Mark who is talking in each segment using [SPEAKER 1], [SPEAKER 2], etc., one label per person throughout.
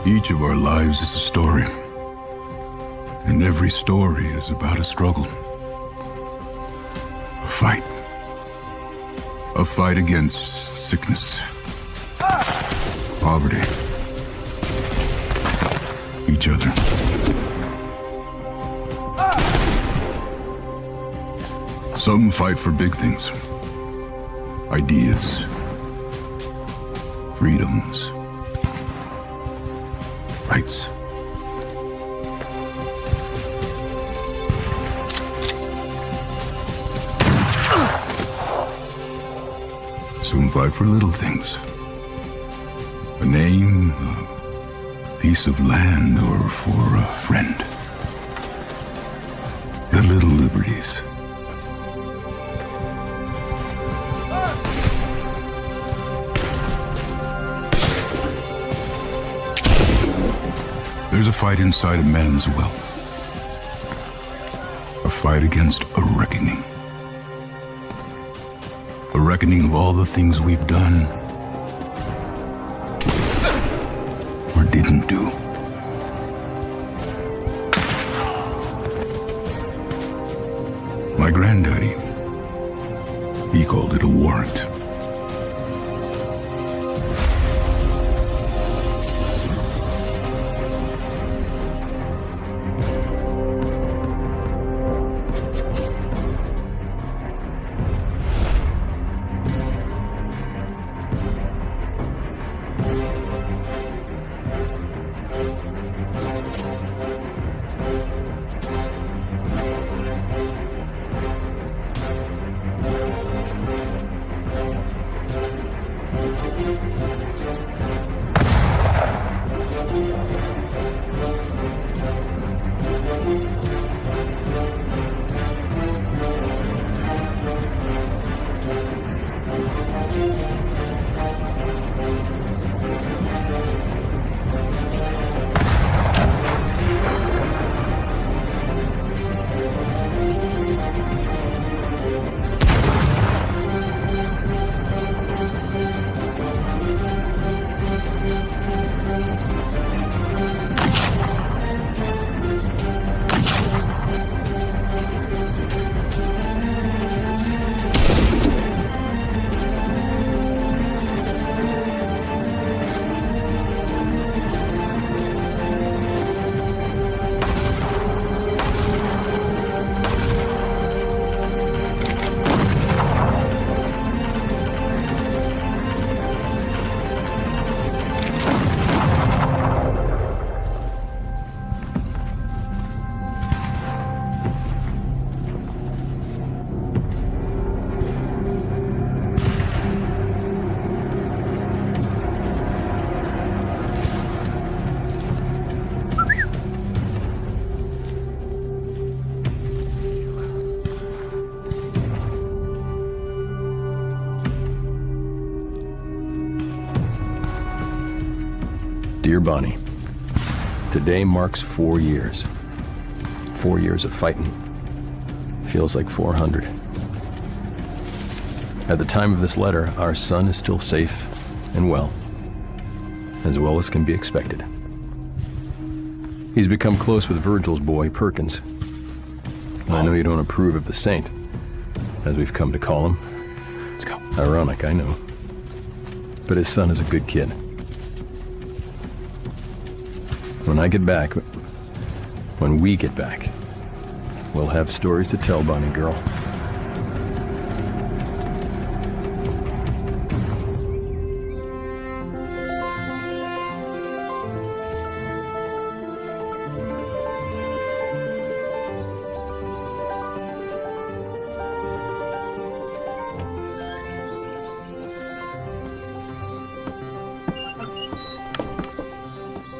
[SPEAKER 1] Each of our lives is a story. And every story is about a struggle. A fight. A fight against sickness. Poverty. Each other. Some fight for big things. Ideas. Freedoms. Rights. Some fight for little things. A name, a piece of land, or for a friend. The little liberties. There's a fight inside a man as well. A fight against a reckoning. A reckoning of all the things we've done or didn't do. My granddaddy, he called it a warrant.
[SPEAKER 2] Dear Bonnie, today marks 4 years. 4 years of fighting. Feels like 400. At the time of this letter, our son is still safe and well as can be expected. He's become close with Virgil's boy, Perkins. I know you don't approve of the Saint, as we've come to call him.
[SPEAKER 3] Let's go.
[SPEAKER 2] Ironic, I know. But his son is a good kid. When I get back, when we get back, we'll have stories to tell, Bonnie girl.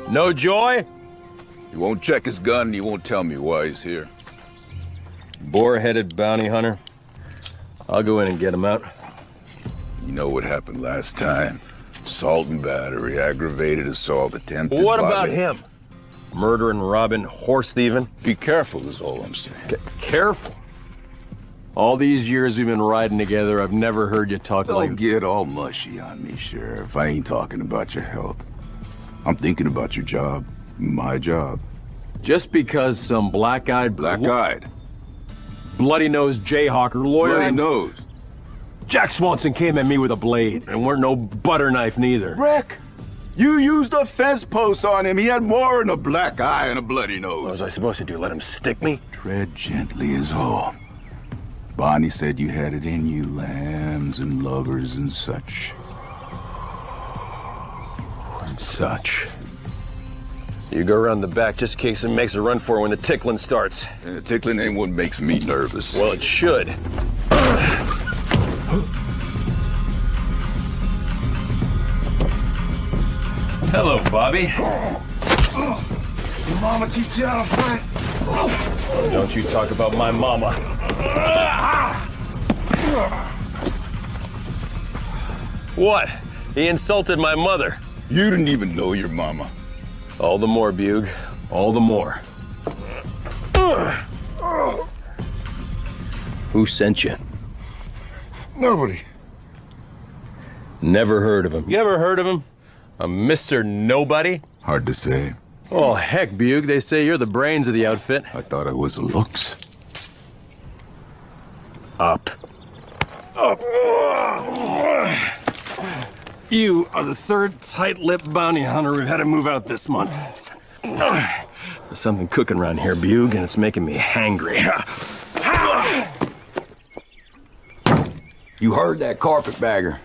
[SPEAKER 3] No joy?
[SPEAKER 4] He won't check his gun and he won't tell me why he's here.
[SPEAKER 3] Boar-headed bounty hunter. I'll go in and get him out.
[SPEAKER 4] You know what happened last time. Assault and battery, aggravated assault, attempted
[SPEAKER 3] What about
[SPEAKER 4] violation.
[SPEAKER 3] him? Murdering, robbing, horse thieving?
[SPEAKER 4] Be careful is all I'm saying.
[SPEAKER 3] Careful. All these years we've been riding together, I've never heard you talk
[SPEAKER 4] Don't
[SPEAKER 3] like...
[SPEAKER 4] get all mushy on me, Sheriff. I ain't talking about your health.
[SPEAKER 1] I'm thinking about your job. My job.
[SPEAKER 3] Just because some black-eyed...
[SPEAKER 1] Black-eyed.
[SPEAKER 3] bloody-nosed jayhawker lawyer...
[SPEAKER 1] Bloody nose.
[SPEAKER 3] Jack Swanson came at me with a blade, and weren't no butter knife neither.
[SPEAKER 1] Rick, you used a fence post on him. He had more than a black eye and a bloody nose.
[SPEAKER 3] What was I supposed to do, let him stick me?
[SPEAKER 1] Tread gently is all. Bonnie said you had it in you, lambs and lovers and such.
[SPEAKER 3] And such. You go around the back just in case it makes a run for it when the tickling starts.
[SPEAKER 4] And the tickling ain't what makes me nervous.
[SPEAKER 3] Well, it should. Hello, Bobby.
[SPEAKER 5] Your mama teach you how to fight?
[SPEAKER 3] Don't you talk about my mama. What? He insulted my mother.
[SPEAKER 4] You didn't even know your mama.
[SPEAKER 3] All the more, Bug. All the more. Who sent you?
[SPEAKER 5] Nobody.
[SPEAKER 3] Never heard of him. You ever heard of him? A Mr. Nobody?
[SPEAKER 1] Hard to say.
[SPEAKER 3] Oh, heck, Bug. They say you're the brains of the outfit.
[SPEAKER 1] I thought I was the looks.
[SPEAKER 3] Up. Up. You are the third tight-lipped bounty hunter we've had to move out this month. There's something cooking around here, Bug, and it's making me hangry.
[SPEAKER 6] You heard that carpetbagger.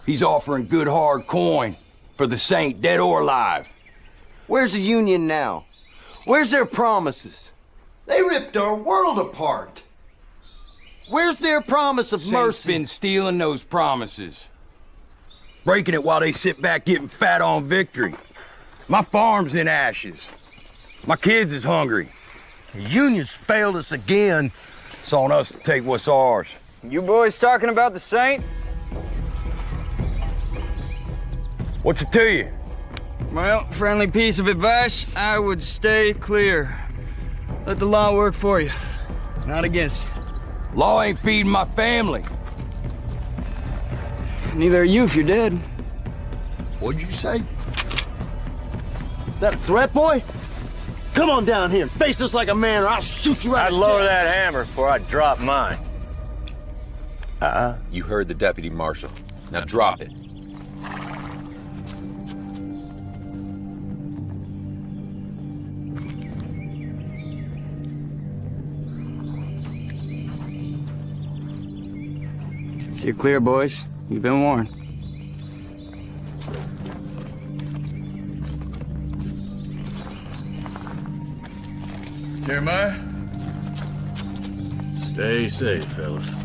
[SPEAKER 6] He's offering good hard coin for the saint, dead or alive.
[SPEAKER 7] Where's the Union now? Where's their promises? They ripped our world apart. Where's their promise of
[SPEAKER 6] Saint's
[SPEAKER 7] mercy?
[SPEAKER 6] been stealing those promises. Breaking it while they sit back getting fat on victory. My farm's in ashes. My kids is hungry.
[SPEAKER 7] The Union's failed us again.
[SPEAKER 6] It's on us to take what's ours.
[SPEAKER 8] You boys talking about the Saint?
[SPEAKER 6] What's it to you?
[SPEAKER 8] Well, friendly piece of advice, I would stay clear. Let the law work for you, not against you.
[SPEAKER 6] Law ain't feeding my family.
[SPEAKER 8] Neither are you if you're dead.
[SPEAKER 7] What'd you say? That a threat, boy? Come on down here and face us like a man or I'll shoot you right
[SPEAKER 9] I'd lower that hammer before I drop mine.
[SPEAKER 10] You heard the deputy marshal. Now drop it.
[SPEAKER 8] See you clear, boys. You've been warned.
[SPEAKER 5] Jeremiah?
[SPEAKER 9] Stay safe, fellas.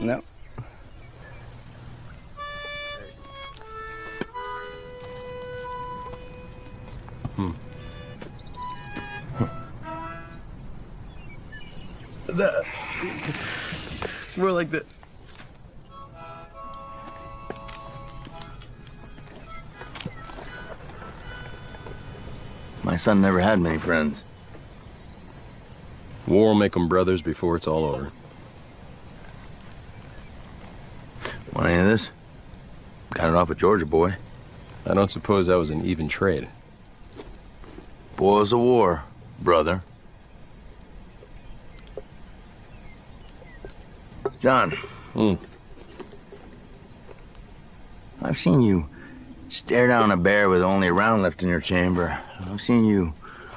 [SPEAKER 8] No.
[SPEAKER 7] It's more like that. My son never had many friends.
[SPEAKER 3] War will make them brothers before it's all over.
[SPEAKER 7] Want any of this? Got it off a Georgia boy.
[SPEAKER 3] I don't suppose that was an even trade.
[SPEAKER 7] Boils of war, brother. John. I've seen you stare down a bear with only a round left in your chamber. I've seen you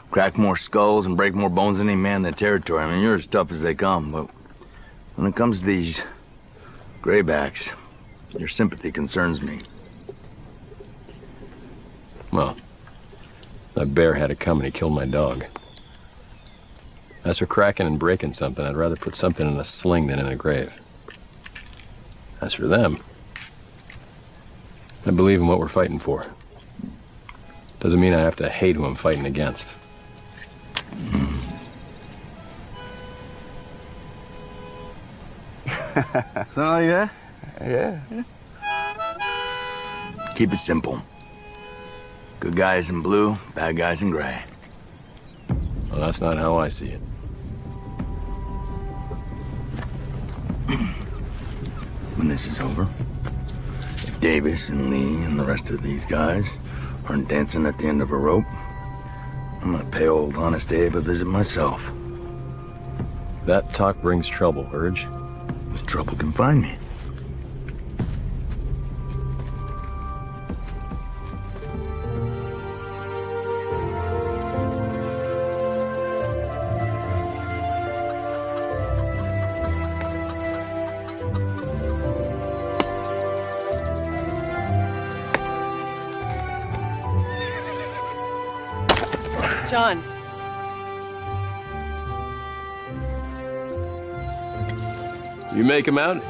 [SPEAKER 7] crack more skulls and break more bones than any man in the territory. I mean, you're as tough as they come, but when it comes to these graybacks, your sympathy concerns me.
[SPEAKER 3] Well, that bear had it coming. He killed my dog.
[SPEAKER 2] As for cracking and breaking something, I'd rather put something in a sling than in a grave. As for them, I believe in what we're fighting for. Doesn't mean I have to hate who I'm fighting against.
[SPEAKER 8] Something like that? Yeah.
[SPEAKER 7] Keep it simple. Good guys in blue, bad guys in gray.
[SPEAKER 2] Well, that's not how I see it.
[SPEAKER 7] When this is over, if Davis and Lee and the rest of these guys aren't dancing at the end of a rope, I'm gonna pay old Honest Abe a visit myself.
[SPEAKER 2] That talk brings trouble, Urge.
[SPEAKER 7] If trouble can find me.
[SPEAKER 11] John.
[SPEAKER 2] You make him out?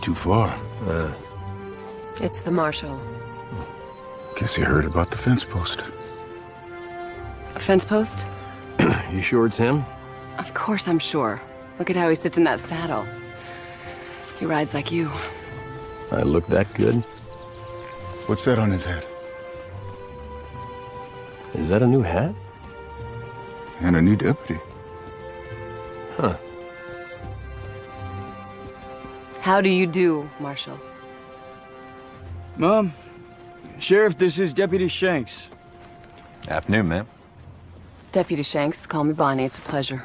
[SPEAKER 1] Too far.
[SPEAKER 11] It's the marshal.
[SPEAKER 1] Guess you heard about the fence post.
[SPEAKER 11] A fence post?
[SPEAKER 2] You sure it's him?
[SPEAKER 11] Of course I'm sure. Look at how he sits in that saddle. He rides like you.
[SPEAKER 2] I look that good?
[SPEAKER 1] What's that on his head?
[SPEAKER 2] Is that a new hat?
[SPEAKER 1] And a new deputy.
[SPEAKER 2] Huh.
[SPEAKER 11] How do you do, Marshal?
[SPEAKER 8] Mom, Sheriff, this is Deputy Shanks.
[SPEAKER 10] Afternoon, ma'am.
[SPEAKER 11] Deputy Shanks, call me Bonnie. It's a pleasure.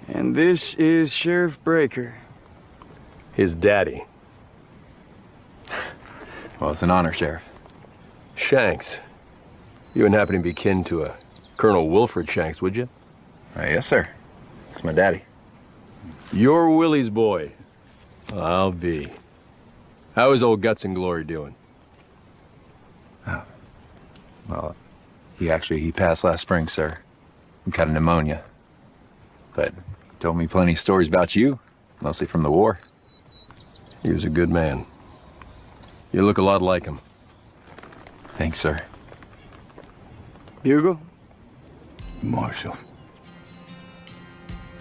[SPEAKER 8] And this is Sheriff Breaker.
[SPEAKER 2] His daddy.
[SPEAKER 10] Well, it's an honor, Sheriff.
[SPEAKER 2] Shanks. You wouldn't happen to be kin to a Colonel Wilfred Shanks, would you?
[SPEAKER 10] Yes, sir. It's my daddy.
[SPEAKER 2] You're Willie's boy. I'll be. How is old Guts and Glory doing?
[SPEAKER 10] Well, he passed last spring, sir. He caught pneumonia. But he told me plenty of stories about you, mostly from the war.
[SPEAKER 2] He was a good man. You look a lot like him.
[SPEAKER 10] Thanks, sir.
[SPEAKER 8] Bugle?
[SPEAKER 1] Marshal.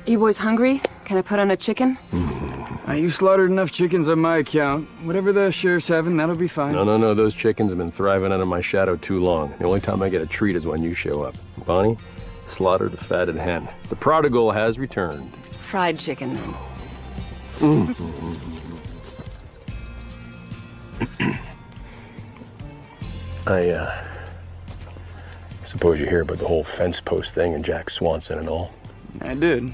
[SPEAKER 11] You boys hungry? Can I put on a chicken?
[SPEAKER 8] You slaughtered enough chickens on my account. Whatever the sheriff's having, that'll be fine.
[SPEAKER 2] No. Those chickens have been thriving under my shadow too long. The only time I get a treat is when you show up. Bonnie, slaughtered a fatted hen. The prodigal has returned.
[SPEAKER 11] Fried chicken.
[SPEAKER 2] I suppose you hear about the whole fence post thing and Jack Swanson and all.
[SPEAKER 8] I did.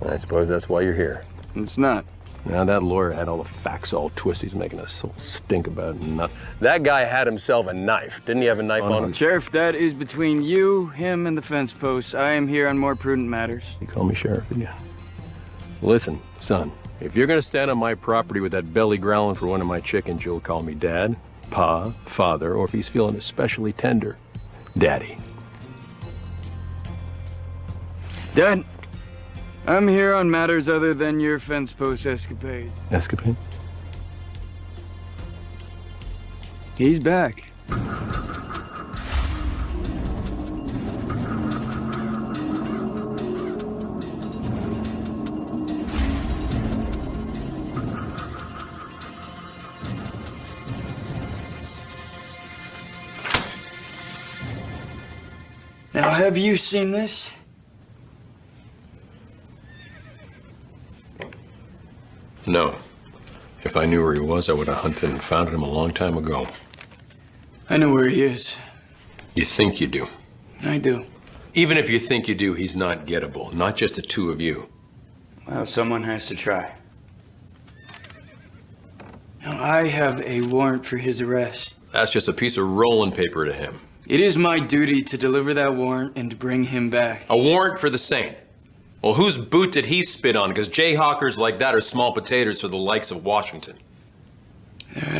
[SPEAKER 2] I suppose that's why you're here.
[SPEAKER 8] It's not.
[SPEAKER 2] Now that lawyer had all the facts all twisted. He's making us so stink about nothing. That guy had himself a knife. Didn't he have a knife on him?
[SPEAKER 8] Sheriff, that is between you, him, and the fence post. I am here on more prudent matters.
[SPEAKER 2] You call me sheriff again. Listen, son, if you're gonna stand on my property with that belly growling for one of my chickens, you'll call me Dad, Pa, Father, or if he's feeling especially tender, Daddy.
[SPEAKER 8] Dad, I'm here on matters other than your fence post escapades.
[SPEAKER 2] Escapade?
[SPEAKER 8] He's back. Now, have you seen this?
[SPEAKER 2] No. If I knew where he was, I would have hunted and found him a long time ago.
[SPEAKER 8] I know where he is.
[SPEAKER 2] You think you do.
[SPEAKER 8] I do.
[SPEAKER 2] Even if you think you do, he's not gettable. Not just the two of you.
[SPEAKER 8] Well, someone has to try. Now, I have a warrant for his arrest.
[SPEAKER 2] That's just a piece of rolling paper to him.
[SPEAKER 8] It is my duty to deliver that warrant and to bring him back.
[SPEAKER 2] A warrant for the saint. Well, whose boot did he spit on? Because jayhawkers like that are small potatoes for the likes of Washington.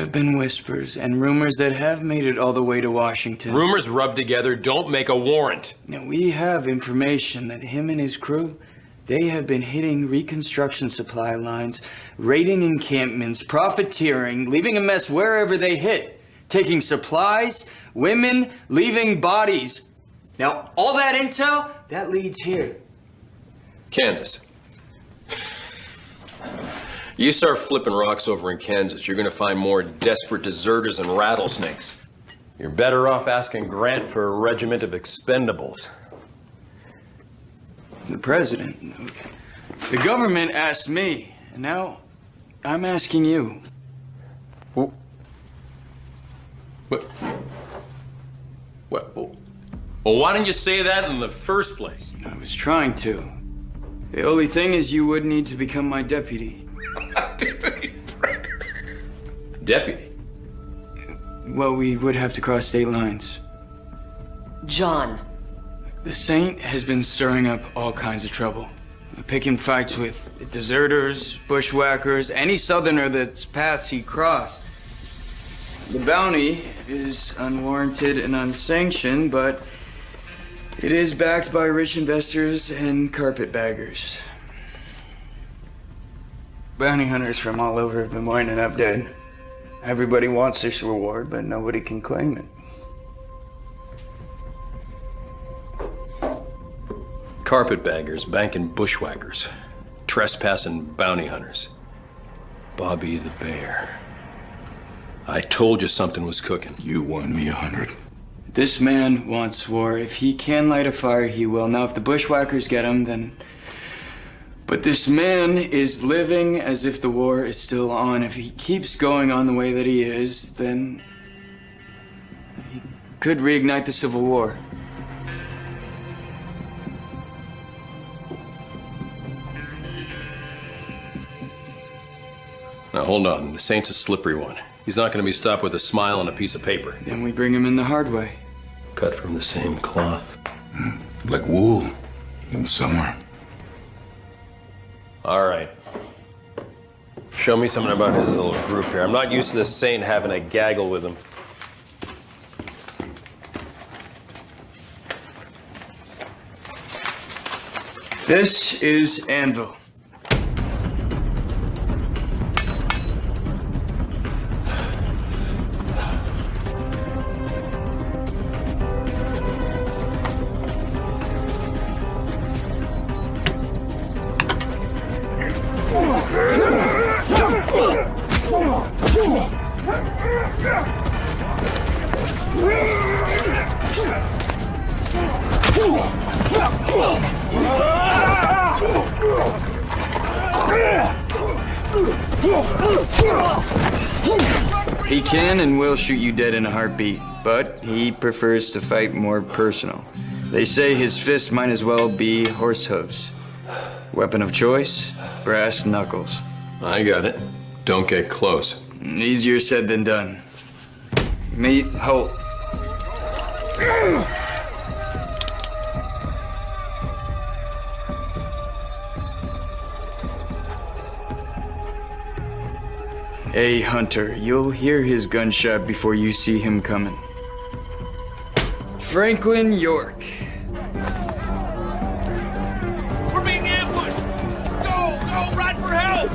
[SPEAKER 8] have been whispers and rumors that have made it all the way to Washington.
[SPEAKER 2] Rumors rubbed together don't make a warrant.
[SPEAKER 8] Now, we have information that him and his crew, they have been hitting reconstruction supply lines, raiding encampments, profiteering, leaving a mess wherever they hit, taking supplies, women, leaving bodies. Now, all that intel, that leads here.
[SPEAKER 2] Kansas. You start flipping rocks over in Kansas, you're gonna find more desperate deserters and rattlesnakes. You're better off asking Grant for a regiment of expendables.
[SPEAKER 8] The president, the government asked me, and now I'm asking you.
[SPEAKER 2] What? Well, why didn't you say that in the first place?
[SPEAKER 8] I was trying to. The only thing is you would need to become my deputy.
[SPEAKER 2] Deputy?
[SPEAKER 8] Well, we would have to cross state lines.
[SPEAKER 11] John.
[SPEAKER 8] The Saint has been stirring up all kinds of trouble. Picking fights with deserters, bushwhackers, any southerner that's paths he crossed. The bounty is unwarranted and unsanctioned, but it is backed by rich investors and carpetbaggers. Bounty hunters from all over have been winding up dead. Everybody wants this reward, but nobody can claim it.
[SPEAKER 2] Carpetbaggers, banking bushwhackers, trespassing bounty hunters. Bobby the Bear. I told you something was cooking.
[SPEAKER 1] You won me 100.
[SPEAKER 8] This man wants war. If he can light a fire, he will. Now, if the bushwhackers get him, then... But this man is living as if the war is still on. If he keeps going on the way that he is, then... he could reignite the Civil War.
[SPEAKER 2] Now, hold on. The Saint's a slippery one. He's not going to be stopped with a smile on a piece of paper.
[SPEAKER 8] Then we bring him in the hard way.
[SPEAKER 2] Cut from the same cloth.
[SPEAKER 1] Like wool in summer.
[SPEAKER 2] All right. Show me something about his little group here. I'm not used to this Saint having a gaggle with him.
[SPEAKER 8] This is Anvil. He can and will shoot you dead in a heartbeat, but he prefers to fight more personal. They say his fist might as well be horse hooves. Weapon of choice, brass knuckles.
[SPEAKER 2] I got it. Don't get close.
[SPEAKER 8] Easier said than done. Meet Holt. A hunter. You'll hear his gunshot before you see him coming. Franklin York.
[SPEAKER 12] We're being ambushed! Go! Go! Ride for help!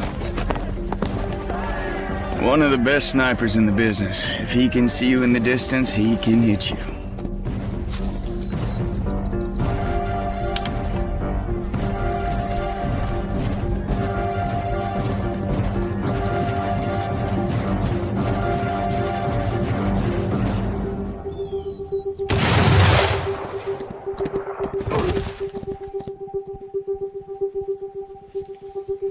[SPEAKER 8] One of the best snipers in the business. If he can see you in the distance, he can hit you.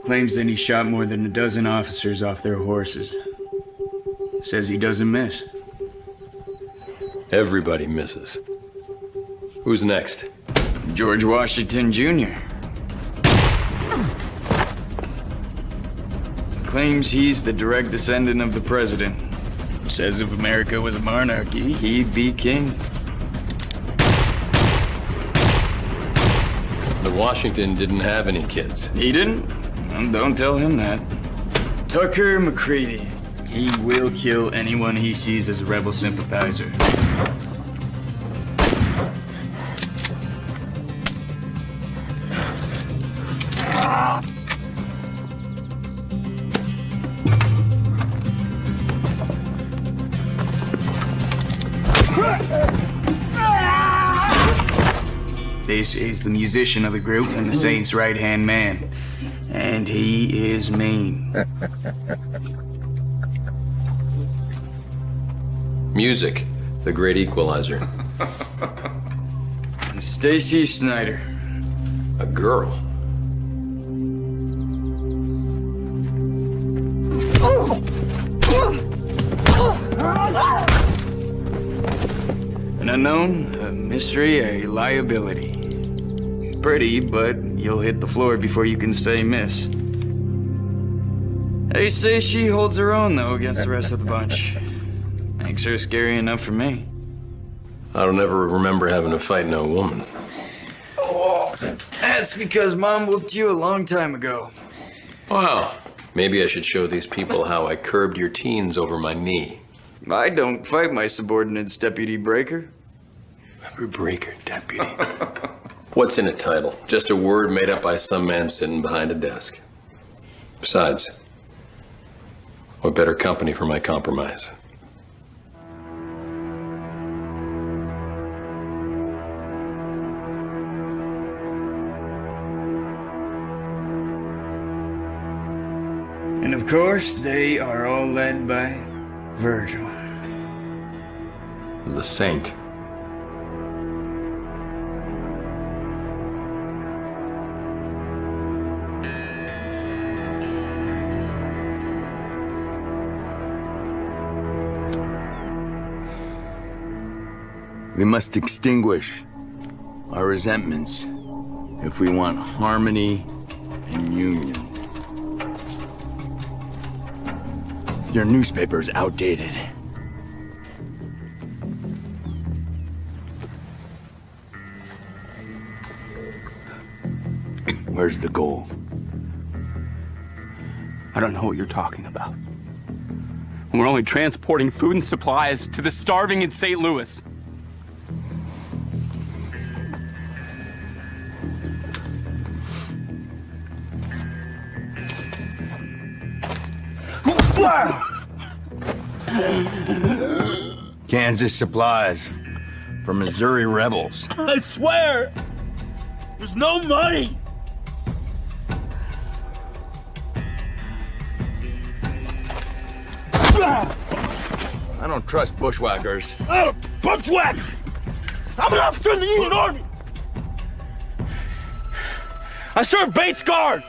[SPEAKER 8] Claims that he shot more than a dozen officers off their horses. Says he doesn't miss.
[SPEAKER 2] Everybody misses. Who's next?
[SPEAKER 8] George Washington Jr. Claims he's the direct descendant of the president. Says if America was a monarchy, he'd be king.
[SPEAKER 2] The Washington didn't have any kids.
[SPEAKER 8] He didn't? Well, don't tell him that. Tucker McCready. He will kill anyone he sees as a rebel sympathizer. This is the musician of the group and the Saint's right-hand man. And he is mean.
[SPEAKER 2] Music, the great equalizer.
[SPEAKER 8] And Stacy Snyder.
[SPEAKER 2] A girl.
[SPEAKER 8] An unknown, a mystery, a liability. Pretty, but you'll hit the floor before you can say miss. They say she holds her own, though, against the rest of the bunch. Makes her scary enough for me.
[SPEAKER 2] I don't ever remember having to fight no woman.
[SPEAKER 8] Oh, that's because Mom whooped you a long time ago.
[SPEAKER 2] Wow. Maybe I should show these people how I curbed your teens over my knee.
[SPEAKER 8] I don't fight my subordinates, Deputy Breaker.
[SPEAKER 2] Breaker, deputy. What's in a title? Just a word made up by some man sitting behind a desk. Besides, what better company for my compromise?
[SPEAKER 8] And of course, they are all led by Virgil.
[SPEAKER 2] The Saint.
[SPEAKER 7] We must extinguish our resentments if we want harmony and union. Your newspaper's outdated. Where's the gold?
[SPEAKER 13] I don't know what you're talking about. We're only transporting food and supplies to the starving in St. Louis.
[SPEAKER 7] Kansas supplies for Missouri rebels.
[SPEAKER 12] I swear, there's no money.
[SPEAKER 7] I don't trust bushwhackers.
[SPEAKER 12] I'm not a bushwhacker. I'm an officer in the Union Army. I served Bates Guard,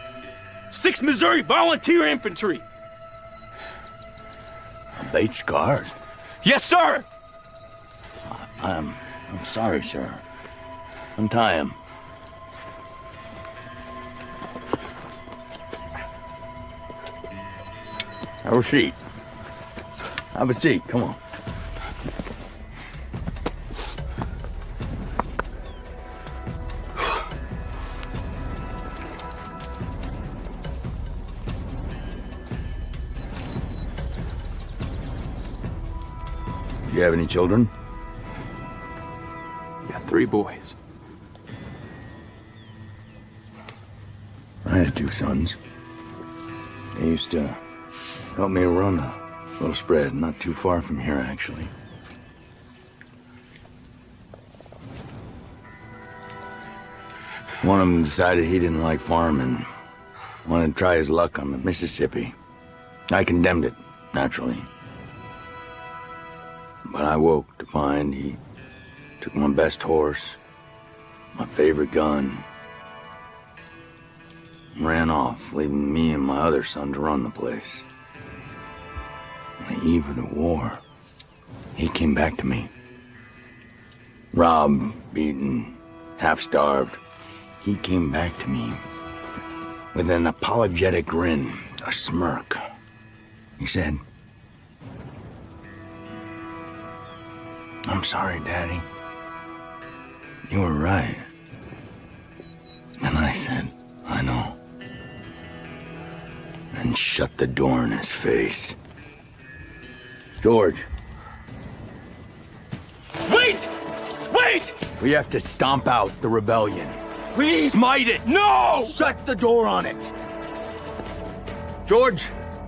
[SPEAKER 12] 6th Missouri Volunteer Infantry.
[SPEAKER 7] Bates Guard?
[SPEAKER 12] Yes, sir.
[SPEAKER 7] I'm sorry, sir. Untie him. Have a seat. Have a seat, come on. Do you have any children?
[SPEAKER 13] Got 3 boys.
[SPEAKER 7] I had 2 sons. They used to help me run a little spread not too far from here, actually. One of them decided he didn't like farming, wanted to try his luck on the Mississippi. I condemned it, naturally. But I woke to find he took my best horse, my favorite gun, and ran off, leaving me and my other son to run the place. On the eve of the war, he came back to me. Robbed, beaten, half-starved. He came back to me with an apologetic grin, a smirk. He said, "I'm sorry, Daddy. You were right." And I said, "I know." And shut the door in his face. George.
[SPEAKER 6] Wait! Wait!
[SPEAKER 7] We have to stomp out the rebellion.
[SPEAKER 6] Please!
[SPEAKER 7] Smite it!
[SPEAKER 6] No!
[SPEAKER 7] Shut the door on it! George?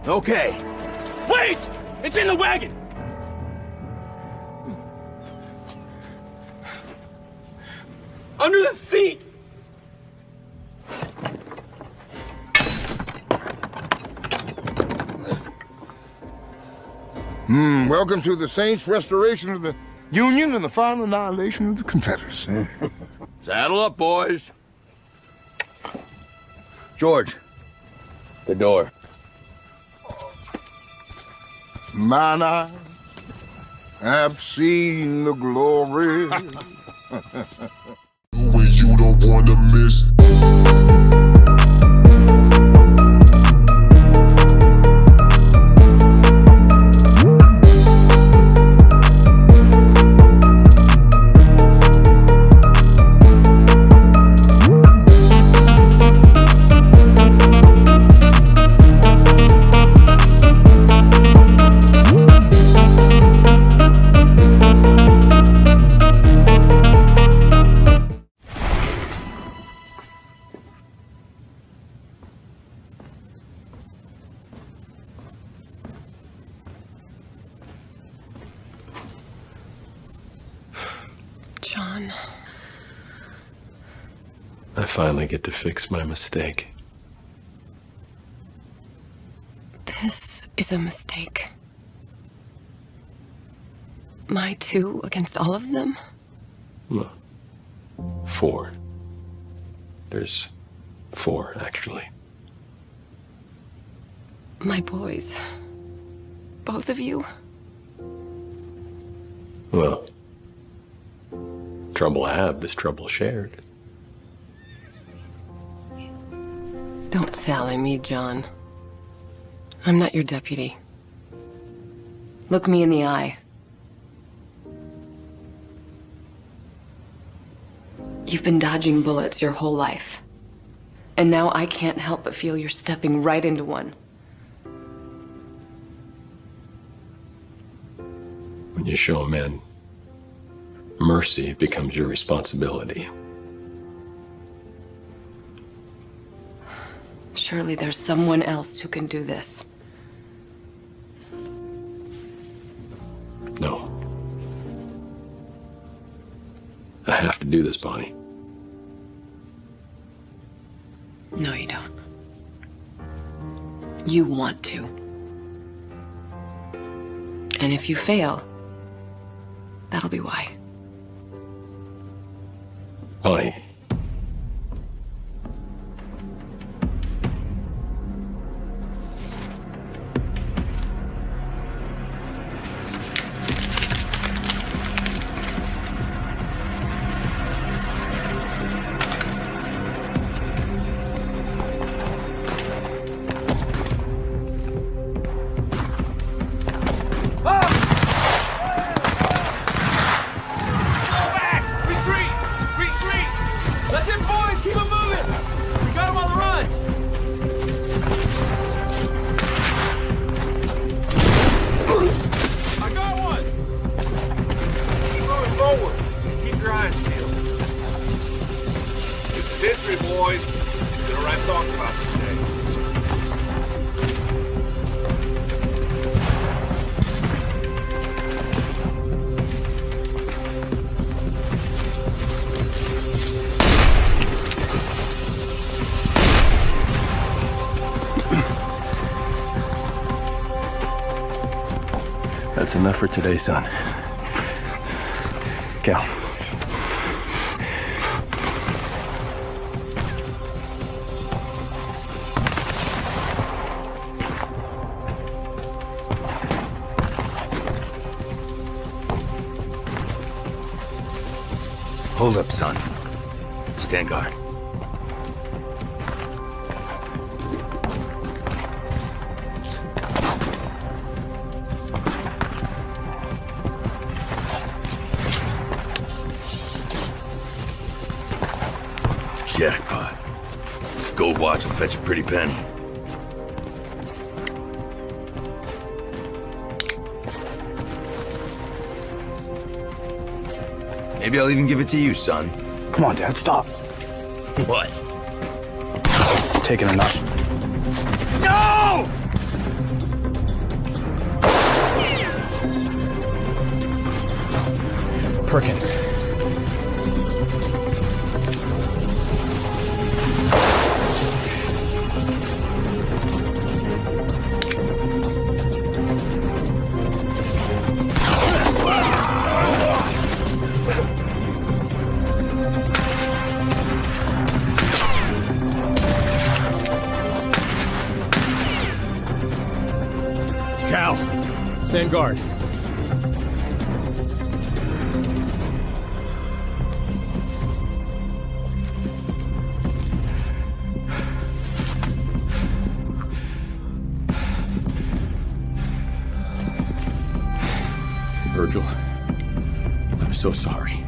[SPEAKER 7] Okay.
[SPEAKER 6] Wait! It's in the wagon! Under the seat!
[SPEAKER 5] Welcome to the Saints' restoration of the Union and the final annihilation of the Confederacy.
[SPEAKER 7] Saddle up, boys. George, the door.
[SPEAKER 5] Mine eyes have seen the glory.
[SPEAKER 14] When you don't wanna miss.
[SPEAKER 11] John.
[SPEAKER 2] I finally get to fix my mistake.
[SPEAKER 11] This is a mistake. My two against all of them?
[SPEAKER 2] No. 4. There's 4, actually.
[SPEAKER 11] My boys. Both of you?
[SPEAKER 2] Well, trouble halved is trouble shared.
[SPEAKER 11] Don't sally me, John. I'm not your deputy. Look me in the eye. You've been dodging bullets your whole life. And now I can't help but feel you're stepping right into one.
[SPEAKER 2] When you show a man mercy, it becomes your responsibility.
[SPEAKER 11] Surely there's someone else who can do this.
[SPEAKER 2] No. I have to do this, Bonnie.
[SPEAKER 11] No, you don't. You want to. And if you fail, that'll be why.
[SPEAKER 2] Bonnie.
[SPEAKER 12] History, boys. Gonna write songs about this day.
[SPEAKER 2] That's enough for today, son. Cal.
[SPEAKER 7] Hold up, son. Stand guard. Jackpot. This gold watch will fetch a pretty penny. Maybe I'll even give it to you, son.
[SPEAKER 13] Come on, Dad, stop.
[SPEAKER 7] What?
[SPEAKER 13] Taking enough.
[SPEAKER 7] No!
[SPEAKER 13] Perkins.
[SPEAKER 2] Cal, stand guard. Virgil, I'm so sorry.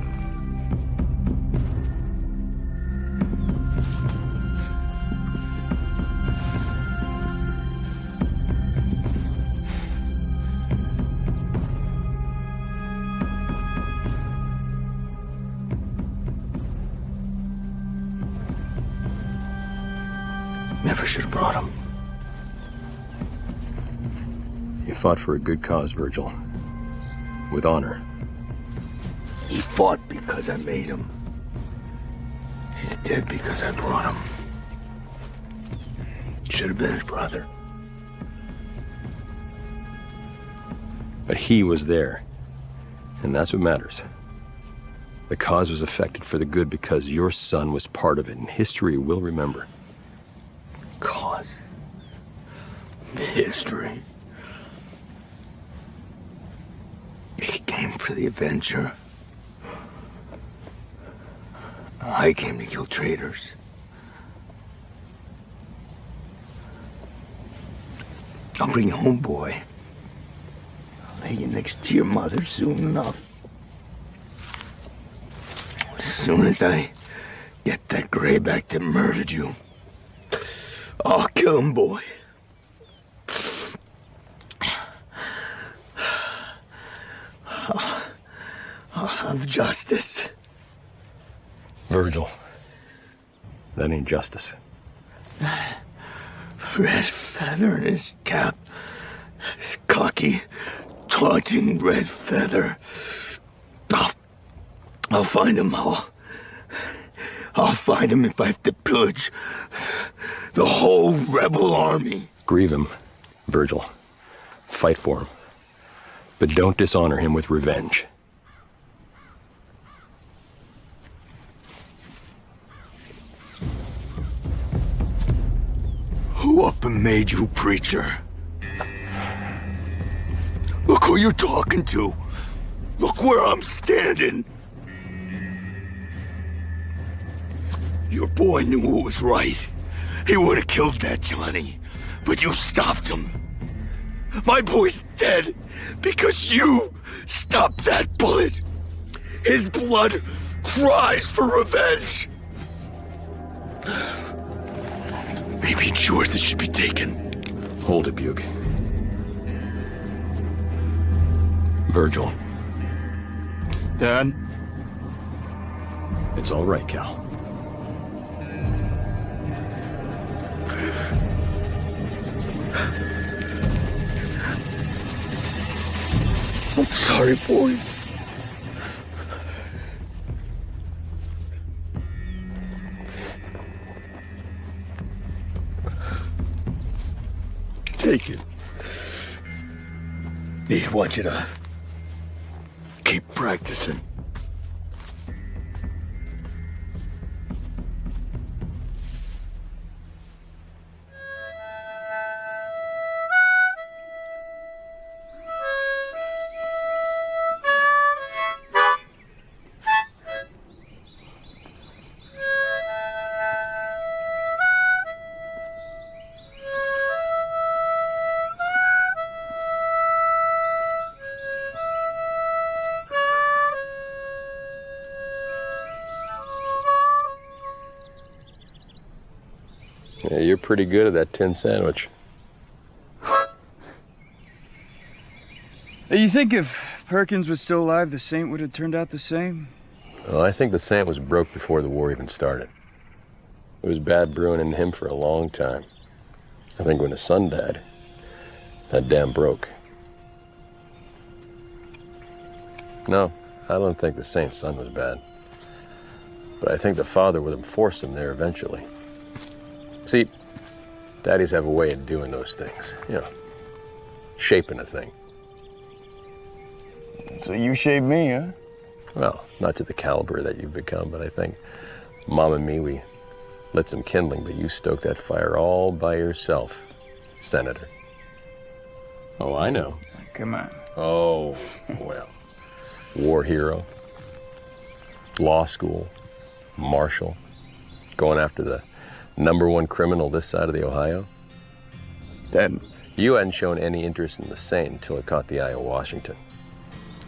[SPEAKER 7] Never should have brought him.
[SPEAKER 2] You fought for a good cause, Virgil. With honor.
[SPEAKER 7] He fought because I made him. He's dead because I brought him. Should have been his brother.
[SPEAKER 2] But he was there. And that's what matters. The cause was affected for the good because your son was part of it, and history will remember.
[SPEAKER 7] Cause. History. He came for the adventure. I came to kill traitors. I'll bring you home, boy. I'll lay you next to your mother soon enough. As soon as I get that grayback that murdered you, I'll kill him, boy. I'll have justice.
[SPEAKER 2] Virgil, that ain't justice.
[SPEAKER 7] Red feather in his cap. Cocky, taunting red feather. I'll find him. I'll find him if I have to pillage the whole rebel army.
[SPEAKER 2] Grieve him, Virgil. Fight for him. But don't dishonor him with revenge.
[SPEAKER 7] Who up and made you preacher? Look who you're talking to. Look where I'm standing. Your boy knew what was right. He would have killed that Johnny, but you stopped him. My boy's dead because you stopped that bullet. His blood cries for revenge. Maybe it's yours that should be taken.
[SPEAKER 2] Hold it, Buke. Virgil.
[SPEAKER 13] Dad?
[SPEAKER 2] It's all right, Cal.
[SPEAKER 7] I'm sorry, boy. Take it. They want you to keep practicing.
[SPEAKER 2] Yeah, you're pretty good at that tin sandwich.
[SPEAKER 8] You think if Perkins was still alive, the Saint would have turned out the same?
[SPEAKER 2] Well, I think the saint was broke before the war even started. It was bad brewing in him for a long time. I think when his son died, that dam broke. No, I don't think the saint's son was bad. But I think the father would have forced him there eventually. See, daddies have a way of doing those things, you know, shaping a thing.
[SPEAKER 8] So you shaped me, huh?
[SPEAKER 2] Well, not to the caliber that you've become, but I think Mom and me, we lit some kindling, but you stoked that fire all by yourself, Senator. Oh, I know.
[SPEAKER 8] Come on.
[SPEAKER 2] Oh, well. War hero, law school, marshal, going after the #1 criminal this side of the Ohio.
[SPEAKER 8] Dad.
[SPEAKER 2] You hadn't shown any interest in the saint until it caught the eye of Washington.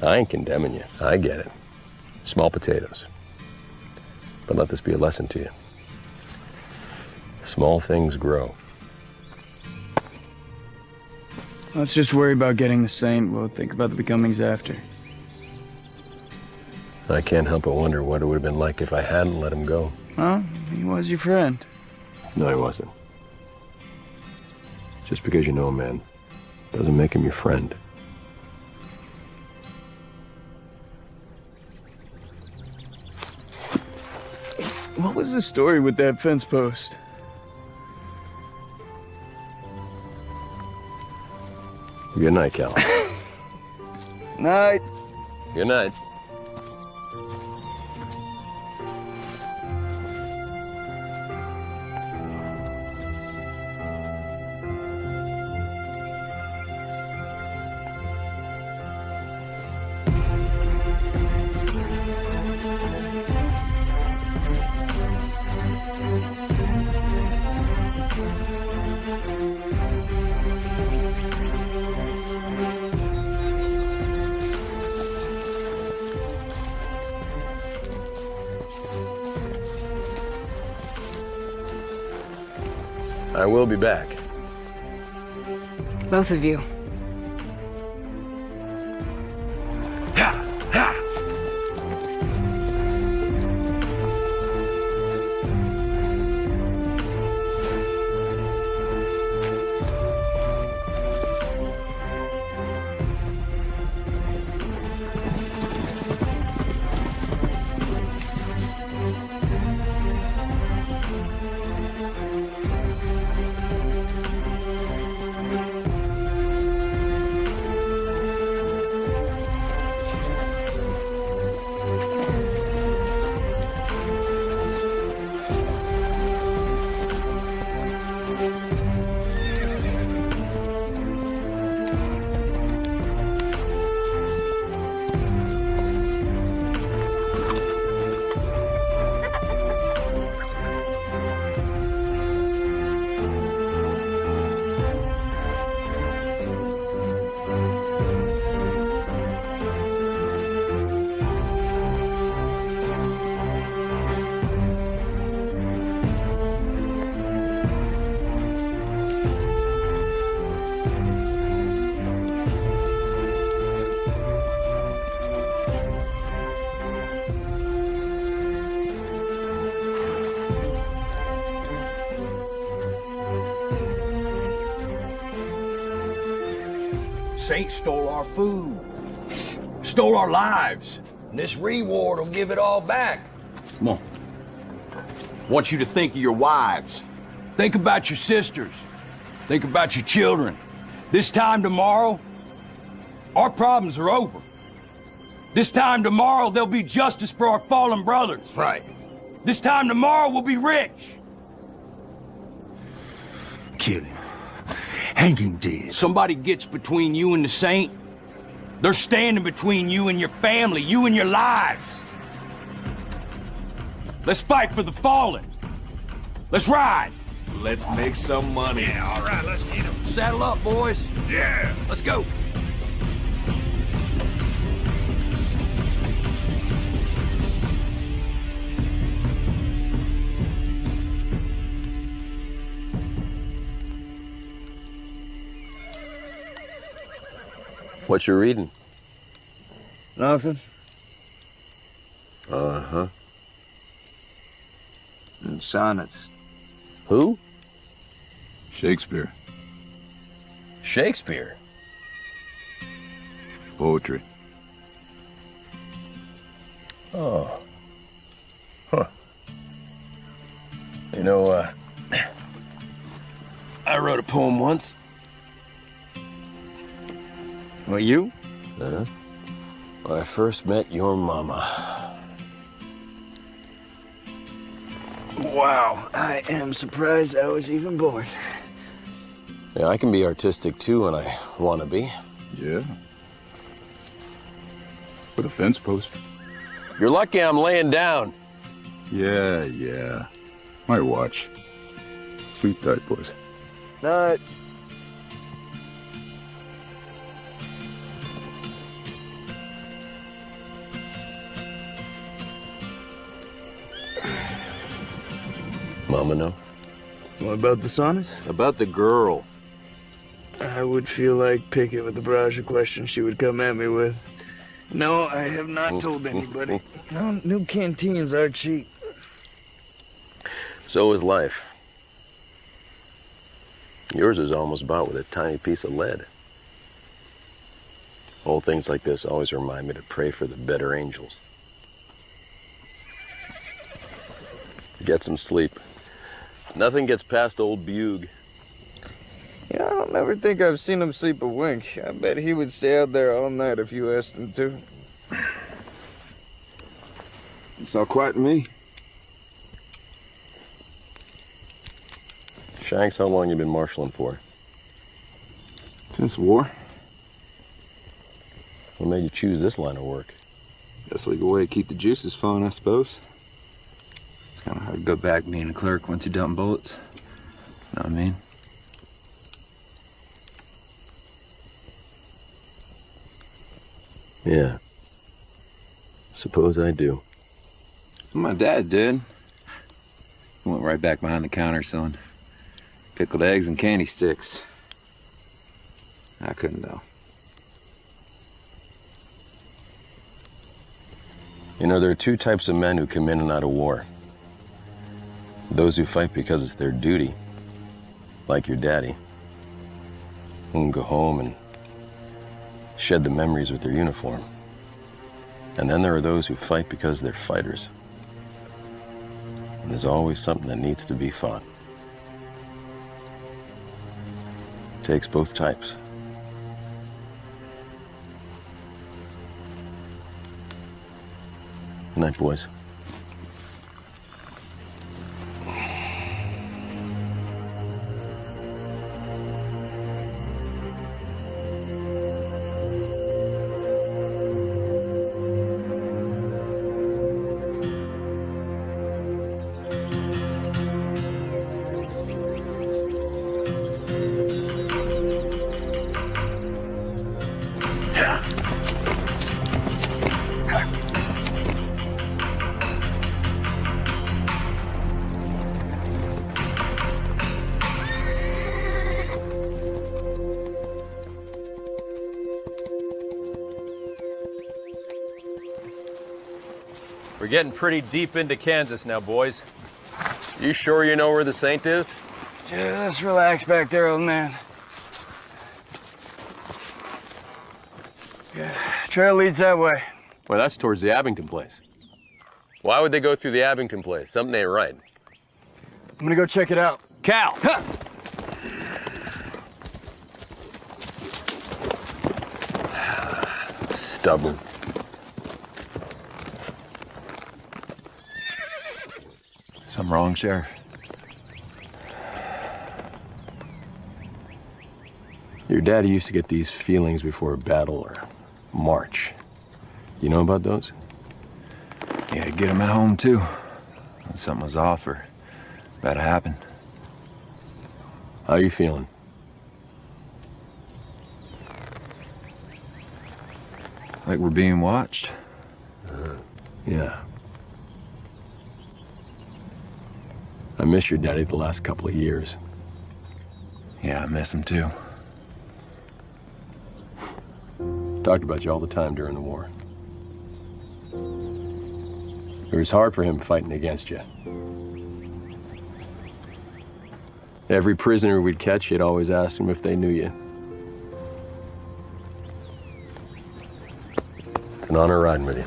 [SPEAKER 2] I ain't condemning you. I get it. Small potatoes. But let this be a lesson to you. Small things grow.
[SPEAKER 8] Let's just worry about getting the saint. We'll think about the becomings after.
[SPEAKER 2] I can't help but wonder what it would have been like if I hadn't let him go.
[SPEAKER 8] Well, he was your friend.
[SPEAKER 2] No, he wasn't. Just because you know a man doesn't make him your friend.
[SPEAKER 8] What was the story with that fence post?
[SPEAKER 2] Good night, Cal.
[SPEAKER 8] Night.
[SPEAKER 2] Good night. I will be back.
[SPEAKER 11] Both of you.
[SPEAKER 6] Saint stole our food, stole our lives.
[SPEAKER 12] And this reward will give it all back.
[SPEAKER 6] Come on. I want you to think of your wives. Think about your sisters. Think about your children. This time tomorrow, our problems are over. This time tomorrow, there'll be justice for our fallen brothers.
[SPEAKER 12] Right.
[SPEAKER 6] This time tomorrow, we'll be rich.
[SPEAKER 7] Kill him. Hang him dead.
[SPEAKER 6] Somebody gets between you and the saint, they're standing between you and your family, you and your lives. Let's fight for the fallen. Let's ride.
[SPEAKER 12] Let's make some money.
[SPEAKER 6] Yeah, all right, let's get them. Saddle up, boys.
[SPEAKER 12] Yeah.
[SPEAKER 6] Let's go.
[SPEAKER 2] What you reading?
[SPEAKER 7] Nothing.
[SPEAKER 2] Uh-huh.
[SPEAKER 7] And sonnets.
[SPEAKER 2] Who?
[SPEAKER 4] Shakespeare.
[SPEAKER 2] Shakespeare?
[SPEAKER 4] Poetry.
[SPEAKER 2] Oh. Huh. You know, I wrote a poem once.
[SPEAKER 8] Well, you?
[SPEAKER 2] Uh-huh. When I first met your mama.
[SPEAKER 8] Wow, I am surprised I was even born.
[SPEAKER 2] Yeah, I can be artistic too when I want to be.
[SPEAKER 4] Yeah. With a fence post.
[SPEAKER 2] You're lucky I'm laying down.
[SPEAKER 4] Yeah. My watch. Sleep tight, boys.
[SPEAKER 2] Mama know?
[SPEAKER 8] What about the sonnets?
[SPEAKER 2] About the girl.
[SPEAKER 8] I would feel like Pickett with the barrage of questions she would come at me with. No, I have not told anybody. No, new canteens are cheap.
[SPEAKER 2] So is life. Yours is almost bought with a tiny piece of lead. Old things like this always remind me to pray for the better angels. Get some sleep. Nothing gets past old Bug.
[SPEAKER 8] Yeah, I don't ever think I've seen him sleep a wink. I bet he would stay out there all night if you asked him to.
[SPEAKER 3] It's all quiet to me.
[SPEAKER 2] Shanks, how long you been marshalling for?
[SPEAKER 3] Since war.
[SPEAKER 2] What made you choose this line of work?
[SPEAKER 3] Best legal way to keep the juices flowing, I suppose. It's kind of hard to go back being a clerk once you're done bullets. You know what I mean?
[SPEAKER 2] Yeah. Suppose I do.
[SPEAKER 3] My dad did. He went right back behind the counter selling pickled eggs and candy sticks. I couldn't, though.
[SPEAKER 2] You know, there are two types of men who come in and out of war. Those who fight because it's their duty, like your daddy, who can go home and shed the memories with their uniform. And then there are those who fight because they're fighters. And there's always something that needs to be fought. Takes both types. Good night, boys.
[SPEAKER 15] We're getting pretty deep into Kansas now, boys.
[SPEAKER 2] You sure you know where the Saint is?
[SPEAKER 8] Just relax back there, old man. Yeah, trail leads that way.
[SPEAKER 2] Well, that's towards the Abington place. Why would they go through the Abington place? Something ain't right.
[SPEAKER 8] I'm gonna go check it out.
[SPEAKER 2] Cal!
[SPEAKER 8] Huh.
[SPEAKER 2] Stubborn.
[SPEAKER 10] Something wrong, Sheriff?
[SPEAKER 2] Your daddy used to get these feelings before a battle or march. You know about those?
[SPEAKER 10] Yeah, get him at home, too. When something was off or about to happen.
[SPEAKER 2] How you feeling?
[SPEAKER 10] Like we're being watched?
[SPEAKER 2] Yeah. I miss your daddy the last couple of years.
[SPEAKER 10] Yeah, I miss him too.
[SPEAKER 2] Talked about you all the time during the war. It was hard for him fighting against you. Every prisoner we'd catch, you'd always ask them if they knew you. It's an honor riding with you.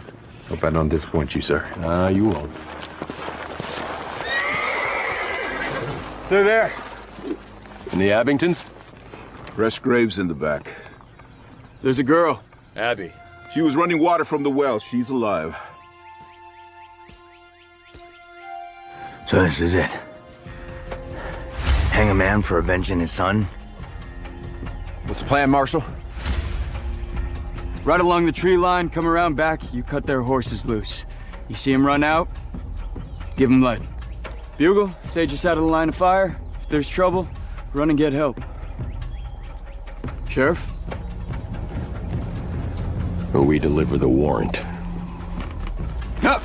[SPEAKER 10] Hope I don't disappoint you, sir.
[SPEAKER 2] You won't.
[SPEAKER 3] They're there.
[SPEAKER 2] And the Abingtons?
[SPEAKER 4] Fresh graves in the back.
[SPEAKER 8] There's a girl.
[SPEAKER 4] Abby. She was running water from the well. She's alive.
[SPEAKER 7] So this is it. Hang a man for avenging his son?
[SPEAKER 10] What's the plan, Marshal?
[SPEAKER 8] Right along the tree line, come around back, you cut their horses loose. You see them run out, give them lead. Bugle, stay just out of the line of fire. If there's trouble, run and get help. Sheriff?
[SPEAKER 2] Or we deliver the warrant.
[SPEAKER 8] Up!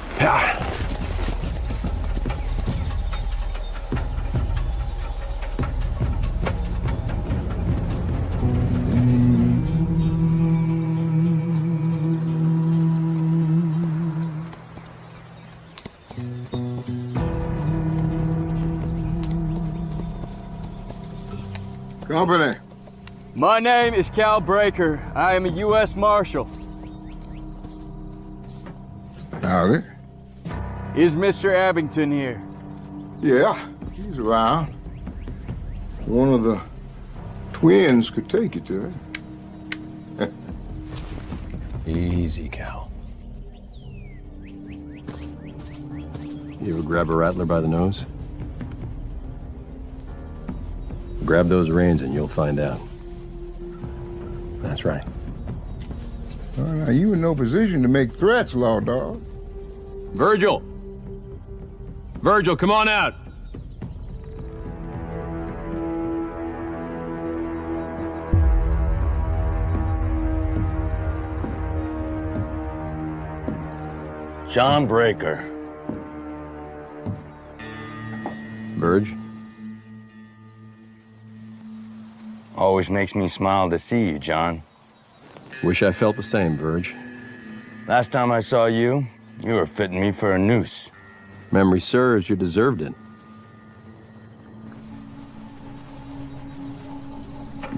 [SPEAKER 5] Company.
[SPEAKER 8] My name is Cal Breaker. I am a U.S. Marshal.
[SPEAKER 5] Howdy.
[SPEAKER 8] Is Mr. Abington here?
[SPEAKER 5] Yeah, he's around. One of the twins could take you to it.
[SPEAKER 2] Easy, Cal. You ever grab a rattler by the nose? Grab those reins and you'll find out. That's right.
[SPEAKER 5] Well, now, you in no position to make threats, law dog.
[SPEAKER 2] Virgil! Virgil, come on out!
[SPEAKER 7] John Breaker.
[SPEAKER 2] Verge?
[SPEAKER 7] Always makes me smile to see you, John.
[SPEAKER 2] Wish I felt the same, Verge.
[SPEAKER 7] Last time I saw you, you were fitting me for a noose.
[SPEAKER 2] Memory serves, you deserved it.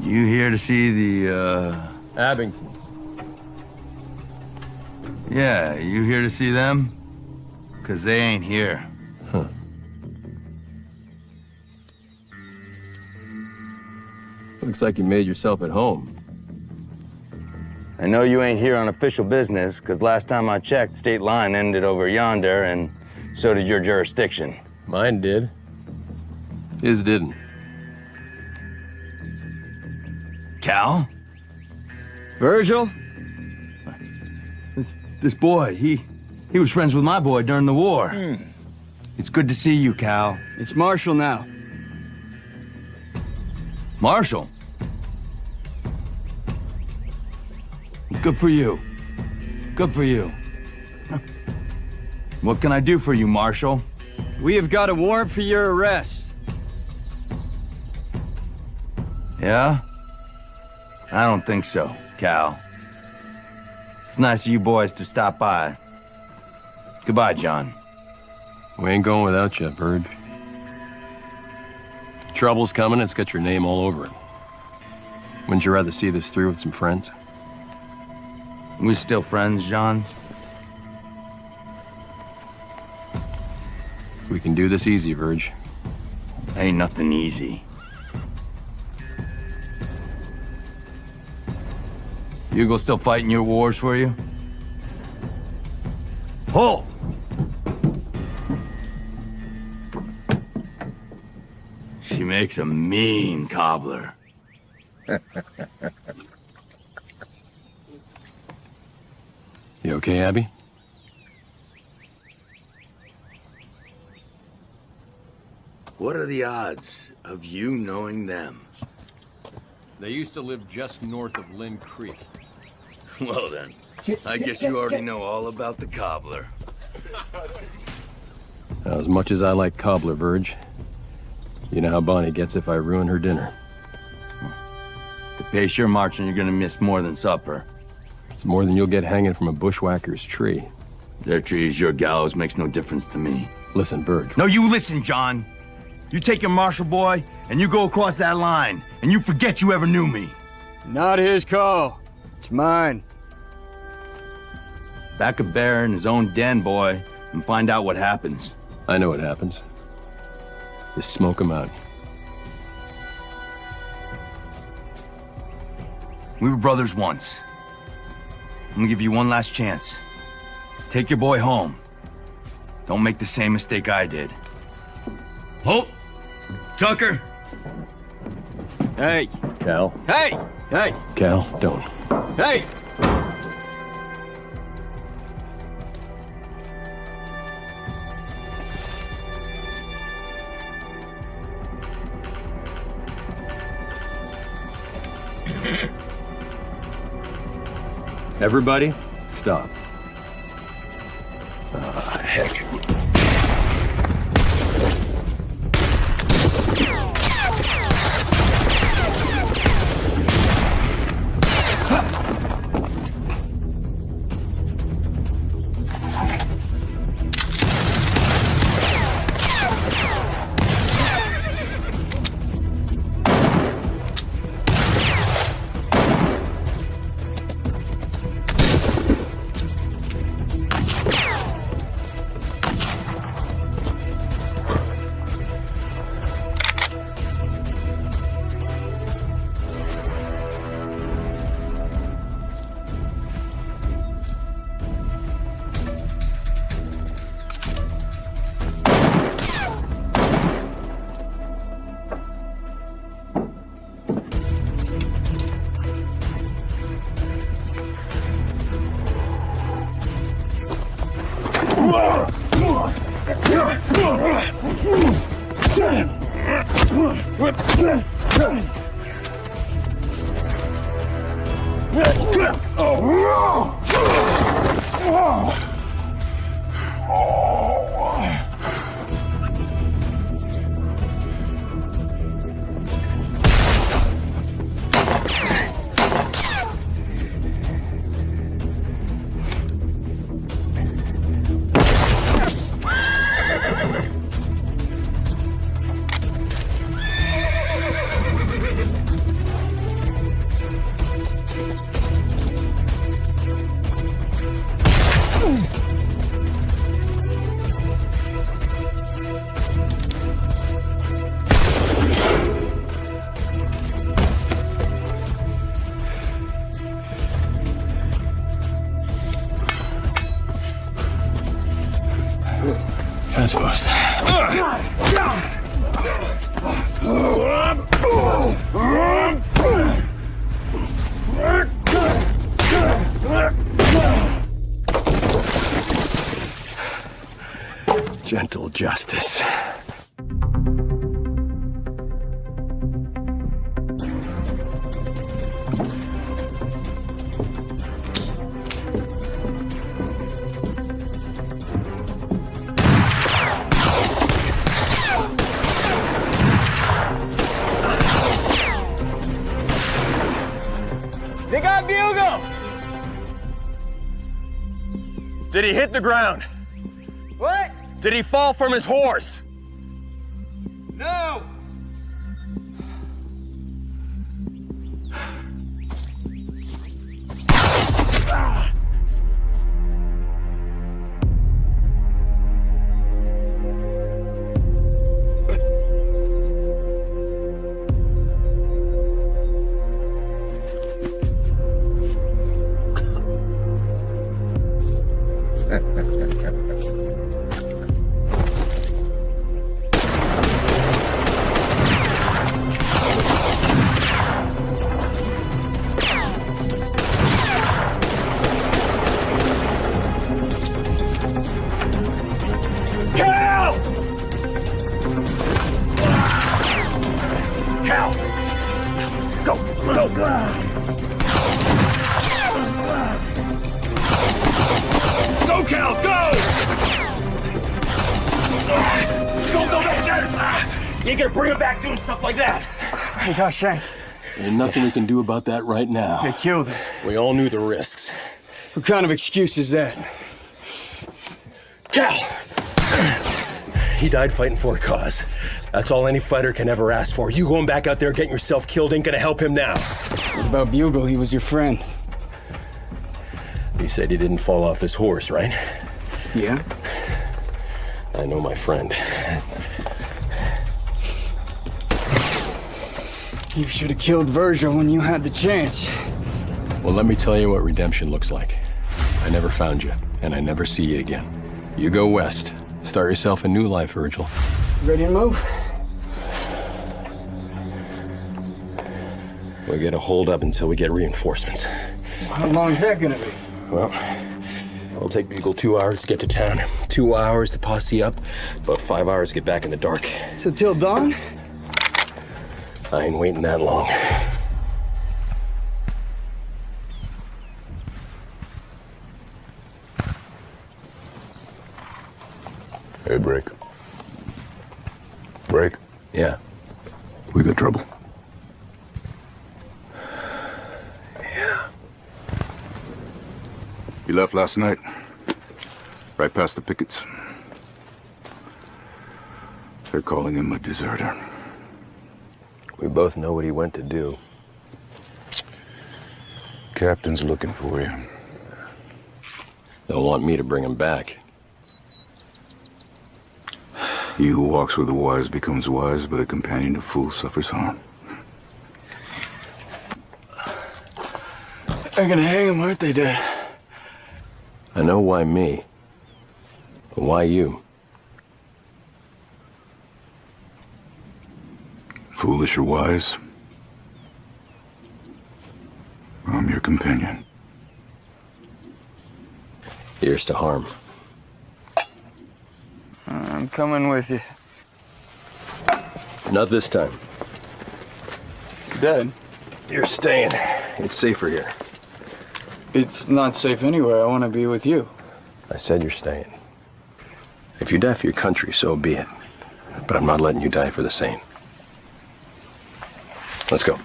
[SPEAKER 7] You here to see the,
[SPEAKER 2] Abingtons.
[SPEAKER 7] Yeah, you here to see them? 'Cause they ain't here.
[SPEAKER 2] Huh. Looks like you made yourself at home.
[SPEAKER 7] I know you ain't here on official business, 'cause last time I checked, state line ended over yonder, and so did your jurisdiction.
[SPEAKER 2] Mine did. His didn't.
[SPEAKER 7] Cal?
[SPEAKER 2] Virgil?
[SPEAKER 7] This boy, he was friends with my boy during the war. It's good to see you, Cal.
[SPEAKER 8] It's Marshal now.
[SPEAKER 7] Marshal? Good for you. Good for you. What can I do for you, Marshal?
[SPEAKER 8] We have got a warrant for your arrest.
[SPEAKER 7] Yeah? I don't think so, Cal. It's nice of you boys to stop by. Goodbye, John.
[SPEAKER 2] We ain't going without you, Verge. Trouble's coming, it's got your name all over it. Wouldn't you rather see this through with some friends?
[SPEAKER 7] We still friends, John?
[SPEAKER 2] We can do this easy, Verge.
[SPEAKER 7] Ain't nothing easy. Hugo still fighting your wars for you? Halt! She makes a mean cobbler.
[SPEAKER 2] You okay, Abby?
[SPEAKER 7] What are the odds of you knowing them?
[SPEAKER 2] They used to live just north of Lynn Creek.
[SPEAKER 7] Well then, I guess you already know all about the cobbler.
[SPEAKER 2] Now, as much as I like cobbler, Verge, you know how Bonnie gets if I ruin her dinner.
[SPEAKER 7] The pace you're marching, you're gonna miss more than supper.
[SPEAKER 2] It's more than you'll get hanging from a bushwhacker's tree.
[SPEAKER 7] Their trees, your gallows makes no difference to me.
[SPEAKER 2] Listen, Burge.
[SPEAKER 7] No, you listen, John. You take your marshal boy, and you go across that line, and you forget you ever knew me.
[SPEAKER 8] Not his call. It's mine.
[SPEAKER 7] Back a bear in his own den, boy, and find out what happens.
[SPEAKER 2] I know what happens. Just smoke him out.
[SPEAKER 7] We were brothers once. I'm gonna give you one last chance. Take your boy home. Don't make the same mistake I did. Hope! Tucker!
[SPEAKER 8] Hey!
[SPEAKER 2] Cal.
[SPEAKER 8] Hey! Hey!
[SPEAKER 2] Cal, don't.
[SPEAKER 8] Hey!
[SPEAKER 2] Everybody, stop. Ah, heck.
[SPEAKER 3] Fence post.
[SPEAKER 2] Gentle justice.
[SPEAKER 15] They got Bugle! Did he hit the ground?
[SPEAKER 8] What?
[SPEAKER 15] Did he fall from his horse?
[SPEAKER 8] No!
[SPEAKER 12] Go, Cal, go! Go back there! You ain't gonna bring him back doing stuff like that.
[SPEAKER 3] Hey, gosh, Shanks.
[SPEAKER 2] There's nothing we can do about that right now.
[SPEAKER 3] They killed him.
[SPEAKER 2] We all knew the risks.
[SPEAKER 8] What kind of excuse is that?
[SPEAKER 3] Cal! He died fighting for a cause. That's all any fighter can ever ask for. You going back out there getting yourself killed ain't gonna help him now.
[SPEAKER 8] What about Bugle? He was your friend.
[SPEAKER 3] He said he didn't fall off his horse, right?
[SPEAKER 8] Yeah?
[SPEAKER 3] I know my friend.
[SPEAKER 8] You should have killed Virgil when you had the chance.
[SPEAKER 2] Well, let me tell you what redemption looks like. I never found you, and I never see you again. You go west. Start yourself a new life, Virgil.
[SPEAKER 8] Ready to move?
[SPEAKER 3] We'll get a hold up until we get reinforcements.
[SPEAKER 8] How long is that gonna be?
[SPEAKER 3] Well, it'll take Bugle 2 hours to get to town, 2 hours to posse up, about 5 hours to get back in the dark.
[SPEAKER 8] So till dawn?
[SPEAKER 3] I ain't waiting that long.
[SPEAKER 4] Hey, Break. Break?
[SPEAKER 3] Yeah.
[SPEAKER 4] We got trouble.
[SPEAKER 3] Yeah.
[SPEAKER 4] He left last night. Right past the pickets. They're calling him a deserter.
[SPEAKER 3] We both know what he went to do.
[SPEAKER 4] Captain's looking for you.
[SPEAKER 2] They'll want me to bring him back.
[SPEAKER 4] He who walks with the wise becomes wise, but a companion of fools suffers harm.
[SPEAKER 8] They're gonna hang him, aren't they, Dad?
[SPEAKER 2] I know why me. But why you?
[SPEAKER 4] Foolish or wise, I'm your companion.
[SPEAKER 2] Here's to harm.
[SPEAKER 8] I'm coming with you.
[SPEAKER 2] Not this time.
[SPEAKER 8] Dad?
[SPEAKER 3] You're staying. It's safer here.
[SPEAKER 8] It's not safe anywhere. I want to be with you.
[SPEAKER 2] I said you're staying. If you die for your country, so be it. But I'm not letting you die for the sane. Let's go.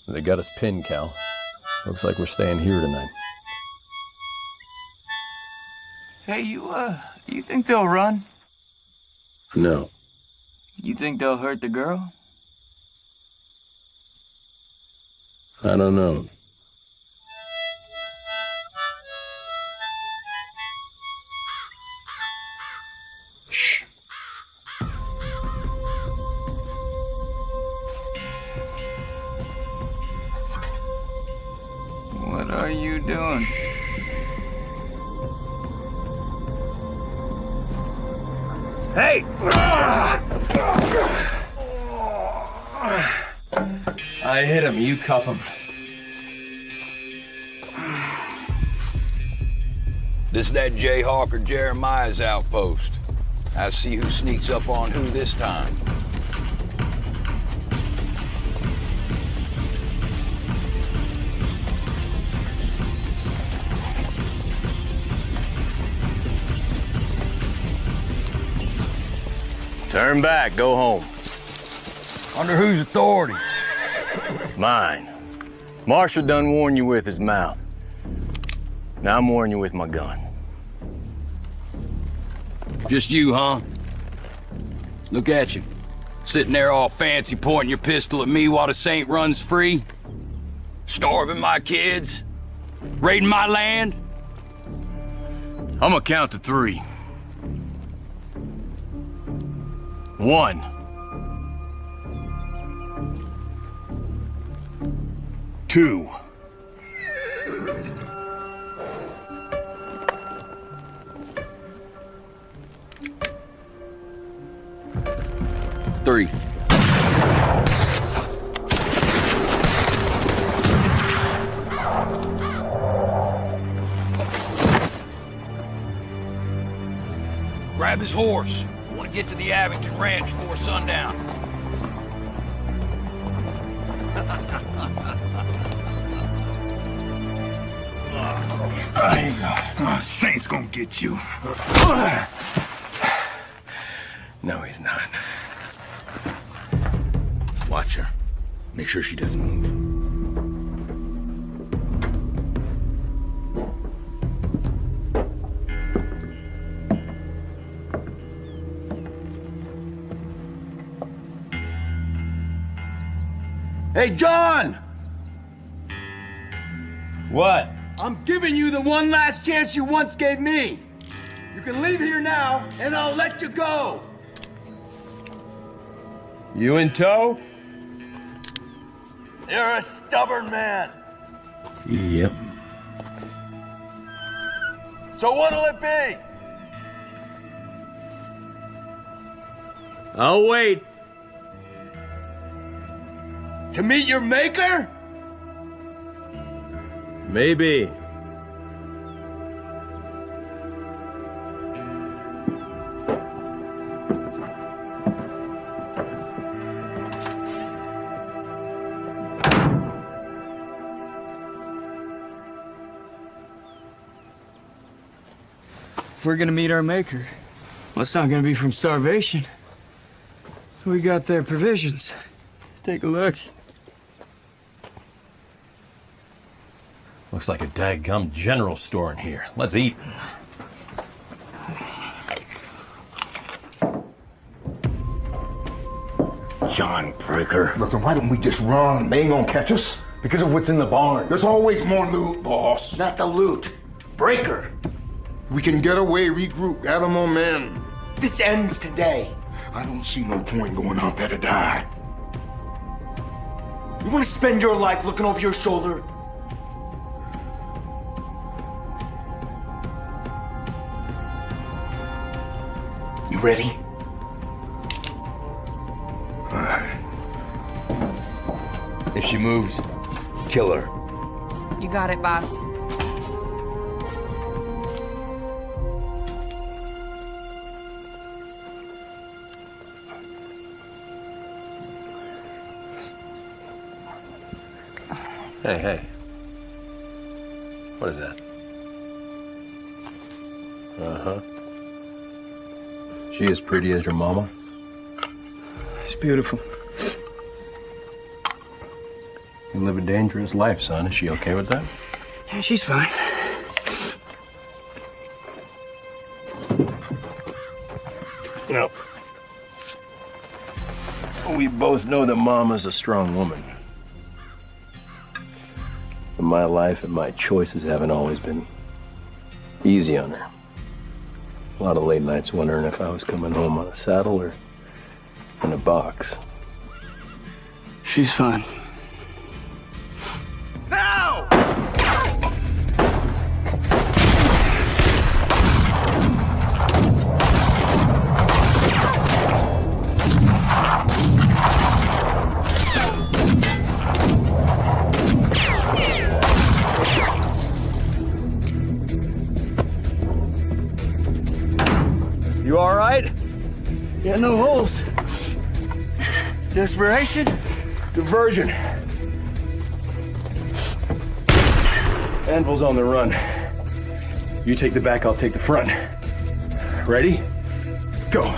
[SPEAKER 2] They got us pinned, Cal. Looks like we're staying here tonight.
[SPEAKER 8] Hey, you think they'll run?
[SPEAKER 2] No.
[SPEAKER 8] You think they'll hurt the girl?
[SPEAKER 2] I don't know. Shh.
[SPEAKER 8] What are you doing?
[SPEAKER 3] Hey! I hit him, you cuff him.
[SPEAKER 6] This that Jayhawker Jeremiah's outpost. I see who sneaks up on who this time.
[SPEAKER 9] Turn back, go home.
[SPEAKER 6] Under whose authority?
[SPEAKER 9] Mine. Marshall done warned you with his mouth. Now I'm warning you with my gun.
[SPEAKER 6] Just you, huh? Look at you. Sitting there all fancy pointing your pistol at me while the Saint runs free. Starving my kids. Raiding my land.
[SPEAKER 9] I'm gonna count to 3. 1. 2.
[SPEAKER 6] 3. Grab his horse. I want to get to the Abington Ranch before sundown.
[SPEAKER 5] Saint's gonna get you.
[SPEAKER 3] No, he's not.
[SPEAKER 7] Watch her. Make sure she doesn't move. Hey, John!
[SPEAKER 15] What?
[SPEAKER 7] I'm giving you the one last chance you once gave me. You can leave here now, and I'll let you go.
[SPEAKER 15] You in tow?
[SPEAKER 7] You're a stubborn man.
[SPEAKER 2] Yep.
[SPEAKER 7] So what'll it be?
[SPEAKER 15] I'll wait.
[SPEAKER 7] To meet your maker?
[SPEAKER 2] Maybe.
[SPEAKER 8] If we're gonna meet our maker, well, it's not gonna be from starvation. We got their provisions. Take a look.
[SPEAKER 2] Looks like a daggum general store in here. Let's eat.
[SPEAKER 5] John Breaker. Listen, why don't we just run? They ain't gonna catch us. Because of what's in the barn. There's always more loot, boss. Not the loot. Breaker. We can get away, regroup, gather more men. This ends today. I don't see no point going out there to die. You want to spend your life looking over your shoulder? You ready? All right.
[SPEAKER 7] If she moves, kill her.
[SPEAKER 11] You got it, boss.
[SPEAKER 2] Hey, hey. What is that? Uh-huh. She as pretty as your mama?
[SPEAKER 8] It's beautiful.
[SPEAKER 2] You live a dangerous life, son. Is she okay with that?
[SPEAKER 8] Yeah, she's fine.
[SPEAKER 2] You know, we both know that Mama's a strong woman. But my life and my choices haven't always been easy on her. A lot of late nights wondering if I was coming home on a saddle or in a box.
[SPEAKER 8] She's fine.
[SPEAKER 7] Now!
[SPEAKER 15] You all right?
[SPEAKER 8] Yeah, no holes. Desperation?
[SPEAKER 15] Diversion. Anvil's on the run. You take the back, I'll take the front. Ready? Go.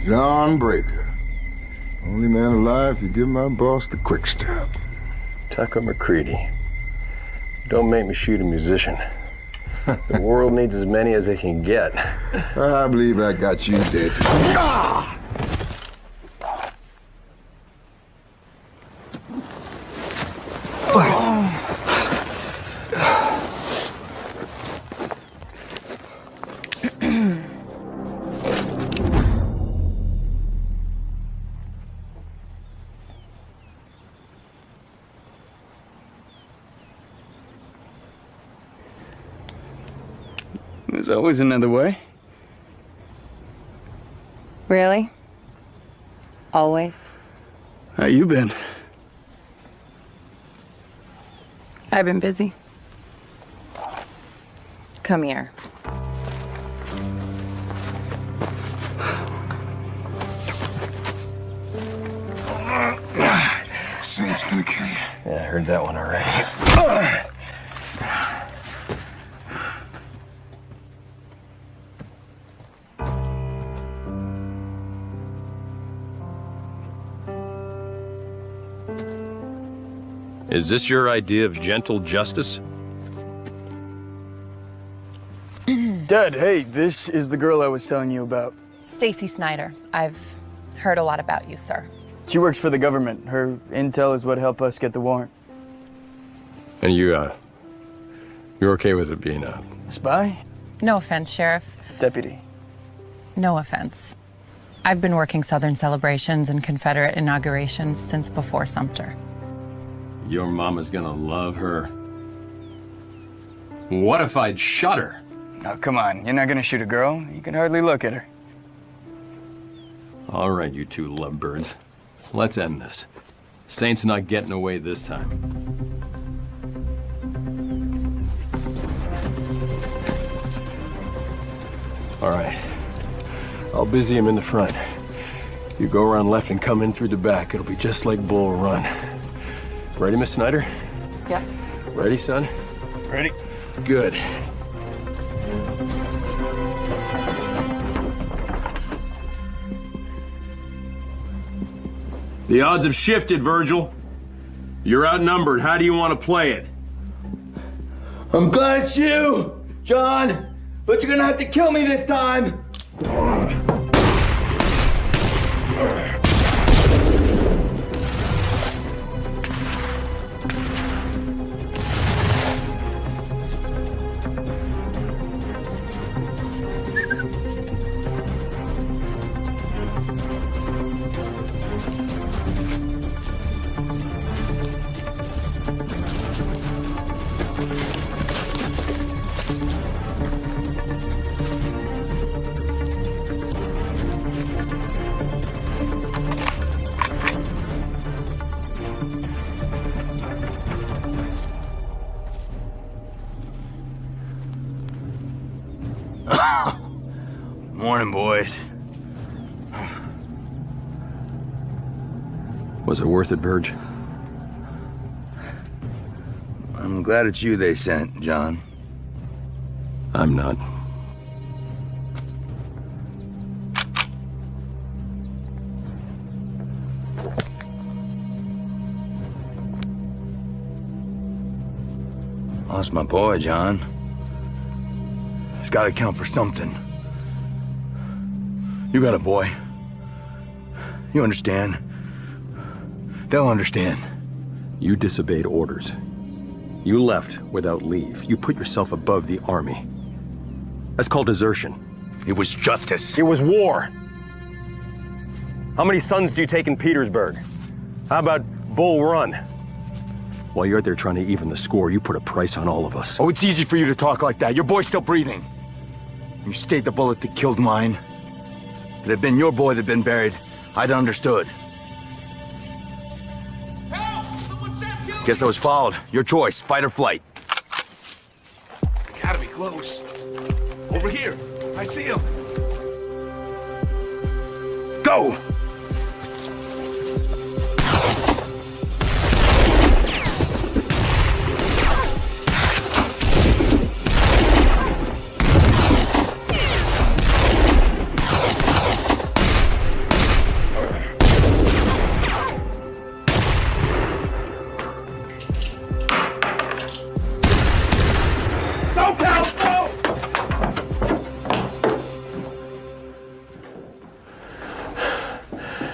[SPEAKER 5] John Breaker. Only man alive to give my boss the quick step.
[SPEAKER 2] Tucker McCready. Don't make me shoot a musician. The world needs as many as it can get.
[SPEAKER 5] I believe I got you dead. Ah!
[SPEAKER 8] There's always another way.
[SPEAKER 11] Really? Always?
[SPEAKER 8] How you been?
[SPEAKER 11] I've been busy.
[SPEAKER 16] Come here.
[SPEAKER 5] Saint's gonna kill you.
[SPEAKER 3] Yeah, I heard that one already. Is this your idea of gentle justice?
[SPEAKER 8] Dad, hey, this is the girl I was telling you about.
[SPEAKER 17] Stacy Snyder. I've heard a lot about you, sir.
[SPEAKER 8] She works for the government. Her intel is what helped us get the warrant.
[SPEAKER 2] And you're okay with it being a
[SPEAKER 8] spy?
[SPEAKER 17] No offense, Sheriff.
[SPEAKER 8] Deputy.
[SPEAKER 17] No offense. I've been working Southern celebrations and Confederate inaugurations since before Sumter.
[SPEAKER 2] Your mama's gonna love her. What if I'd shot her?
[SPEAKER 8] Now, come on. You're not gonna shoot a girl. You can hardly look at her.
[SPEAKER 2] All right, you two lovebirds. Let's end this. Saint's not getting away this time. All right. I'll busy him in the front. You go around left and come in through the back. It'll be just like Bull Run. Ready, Miss Snyder?
[SPEAKER 17] Yep.
[SPEAKER 2] Ready, son?
[SPEAKER 8] Ready.
[SPEAKER 2] Good. The odds have shifted, Virgil. You're outnumbered. How do you want to play it?
[SPEAKER 7] I'm glad it's you, John, but you're gonna have to kill me this time. Morning, boys.
[SPEAKER 2] Was it worth it, Verge?
[SPEAKER 7] I'm glad it's you they sent, John.
[SPEAKER 2] I'm not.
[SPEAKER 7] Lost my boy, John. It's gotta count for something. You got a boy. You understand. They'll understand.
[SPEAKER 2] You disobeyed orders. You left without leave. You put yourself above the army. That's called desertion.
[SPEAKER 7] It was justice.
[SPEAKER 3] It was war. How many sons do you take in Petersburg? How about Bull Run?
[SPEAKER 2] While you're out there trying to even the score, you put a price on all of us.
[SPEAKER 7] Oh, it's easy for you to talk like that. Your boy's still breathing. You stayed the bullet that killed mine. If it had been your boy that'd been buried, I'd understood. Guess I was fouled. Your choice, fight or flight.
[SPEAKER 12] Gotta be close. Over here. I see him.
[SPEAKER 7] Go!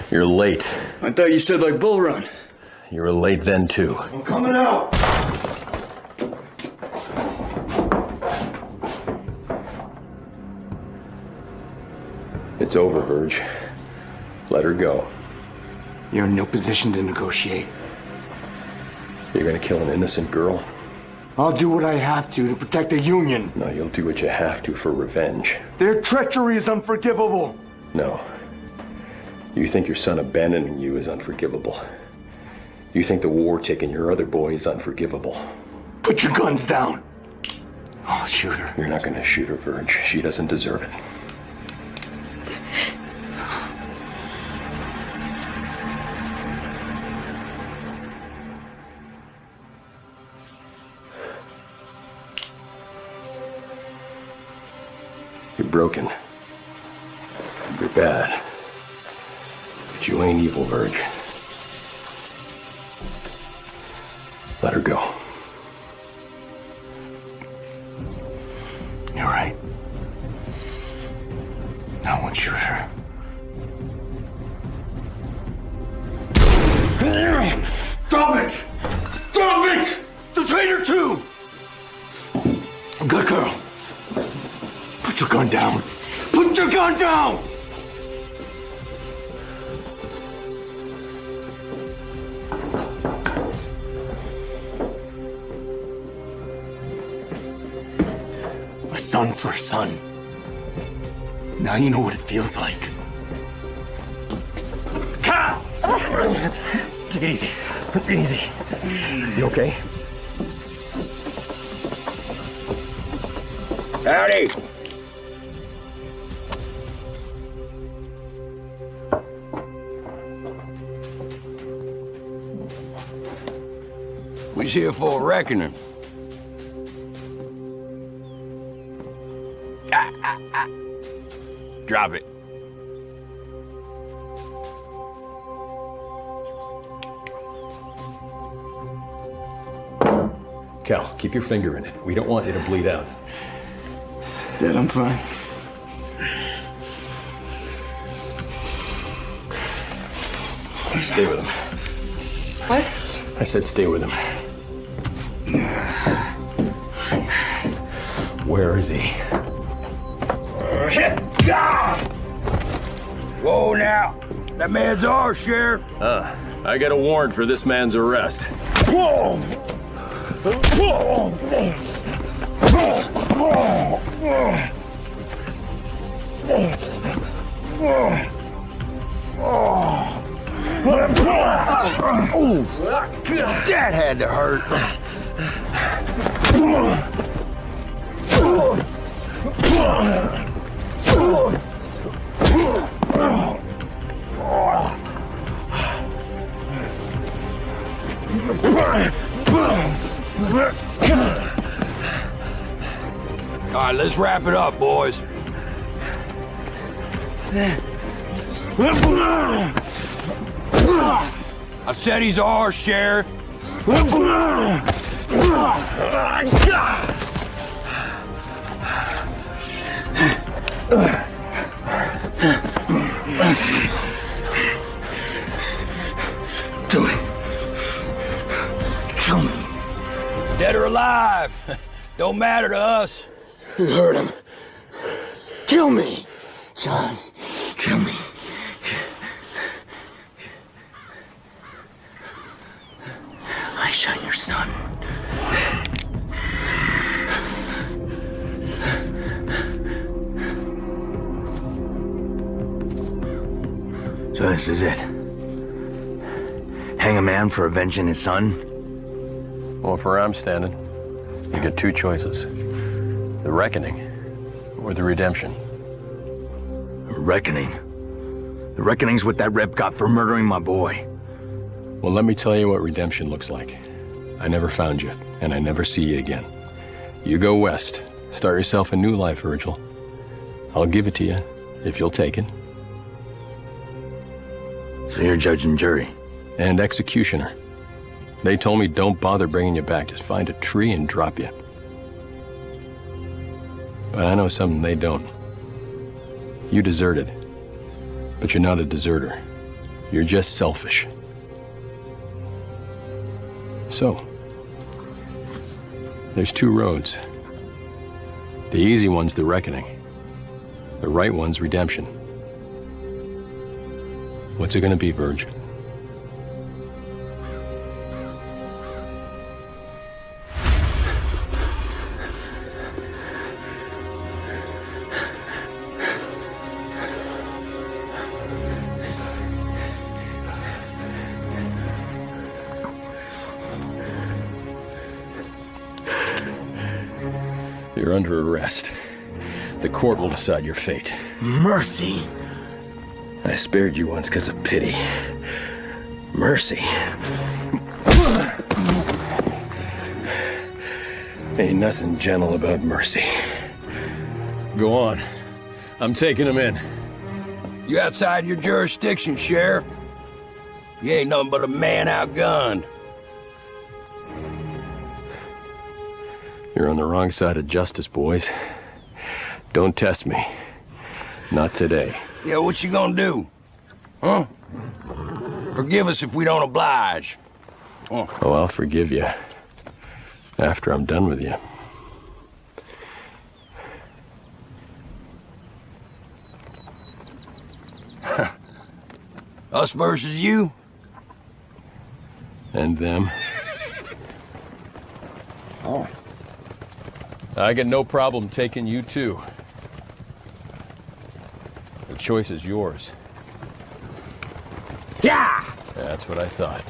[SPEAKER 2] You're late.
[SPEAKER 8] I thought you said like Bull Run.
[SPEAKER 2] You were late then, too.
[SPEAKER 5] I'm coming out.
[SPEAKER 2] It's over, Verge. Let her go.
[SPEAKER 5] You're in no position to negotiate.
[SPEAKER 2] You're gonna kill an innocent girl?
[SPEAKER 5] I'll do what I have to protect the Union.
[SPEAKER 2] No, you'll do what you have to for revenge.
[SPEAKER 5] Their treachery is unforgivable.
[SPEAKER 2] No. You think your son abandoning you is unforgivable. You think the war taking your other boy is unforgivable.
[SPEAKER 5] Put your guns down.
[SPEAKER 8] I'll shoot her.
[SPEAKER 2] You're not gonna shoot her, Verge. She doesn't deserve it. You're broken. You're bad. But you ain't evil, Verge. Let her go.
[SPEAKER 8] You're right. I won't shoot her.
[SPEAKER 5] Stop it! Stop it! The traitor too!
[SPEAKER 8] Good girl.
[SPEAKER 5] Put your gun down. Put your gun down! A son for a son. Now you know what it feels like.
[SPEAKER 15] Take it easy. Easy. You okay?
[SPEAKER 6] Howdy. We's here for a reckoning. Drop it.
[SPEAKER 2] Cal, keep your finger in it. We don't want you to bleed out.
[SPEAKER 8] Dad, I'm fine.
[SPEAKER 2] Stay with him.
[SPEAKER 11] What?
[SPEAKER 2] I said stay with him. Where is he?
[SPEAKER 6] Whoa now. That man's ours, Sheriff.
[SPEAKER 2] I got a warrant for this man's arrest.
[SPEAKER 5] Whoa!
[SPEAKER 7] That had to hurt.
[SPEAKER 6] All right, let's wrap it up, boys. I said he's ours, Sheriff.
[SPEAKER 5] Do it. Kill me.
[SPEAKER 6] Dead or alive, don't matter to us.
[SPEAKER 5] You heard him. Kill me, son. Kill me. I shot your son.
[SPEAKER 7] So this is it. Hang a man for avenging his son?
[SPEAKER 2] Well, if where I'm standing, you get two choices. The reckoning or the redemption.
[SPEAKER 7] Reckoning. The reckoning's what that rep got for murdering my boy.
[SPEAKER 2] Well, let me tell you what redemption looks like. I never found you, and I never see you again. You go west. Start yourself a new life, Virgil. I'll give it to you, if you'll take it.
[SPEAKER 7] So you're judge and jury?
[SPEAKER 2] And executioner. They told me don't bother bringing you back. Just find a tree and drop you. But I know something they don't. You deserted. But you're not a deserter. You're just selfish. So, there's two roads. The easy one's the reckoning. The right one's redemption. What's it gonna be, Verge? You're under arrest. The court will decide your fate.
[SPEAKER 7] Mercy?
[SPEAKER 2] I spared you once because of pity. Mercy. Ain't nothing gentle about mercy. Go on. I'm taking him in.
[SPEAKER 6] You outside your jurisdiction, Sheriff. You ain't nothing but a man outgunned.
[SPEAKER 2] You're on the wrong side of justice, boys. Don't test me. Not today.
[SPEAKER 6] Yeah, what you gonna do? Huh? Forgive us if we don't oblige.
[SPEAKER 2] Oh, I'll forgive you. After I'm done with you.
[SPEAKER 6] Us versus you?
[SPEAKER 2] And them.
[SPEAKER 6] Oh.
[SPEAKER 2] I got no problem taking you too. The choice is yours.
[SPEAKER 6] Yeah!
[SPEAKER 2] That's what I thought.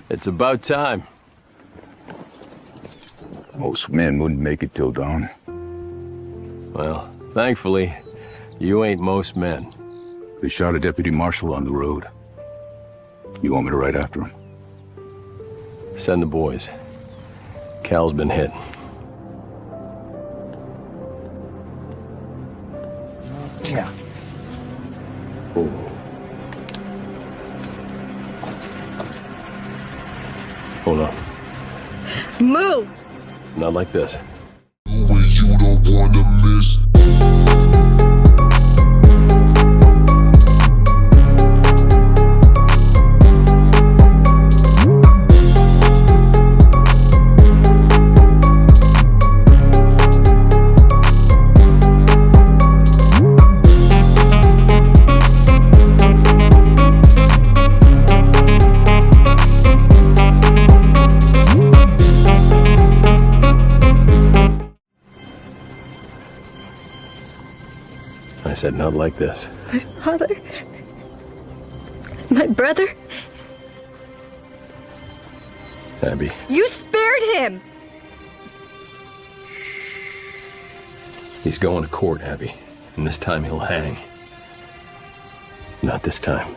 [SPEAKER 2] It's about time.
[SPEAKER 4] Most men wouldn't make it till dawn.
[SPEAKER 2] Well, thankfully, you ain't most men.
[SPEAKER 1] They shot a deputy marshal on the road. You want me to ride after him?
[SPEAKER 2] Send the boys. Cal's been hit.
[SPEAKER 7] Yeah.
[SPEAKER 2] Oh. Hold on.
[SPEAKER 16] Move!
[SPEAKER 2] Not like this.
[SPEAKER 14] When you don't wanna miss.
[SPEAKER 2] I said not like this.
[SPEAKER 16] My father. My brother.
[SPEAKER 2] Abby.
[SPEAKER 16] You spared him!
[SPEAKER 2] He's going to court, Abby. And this time he'll hang. Not this time.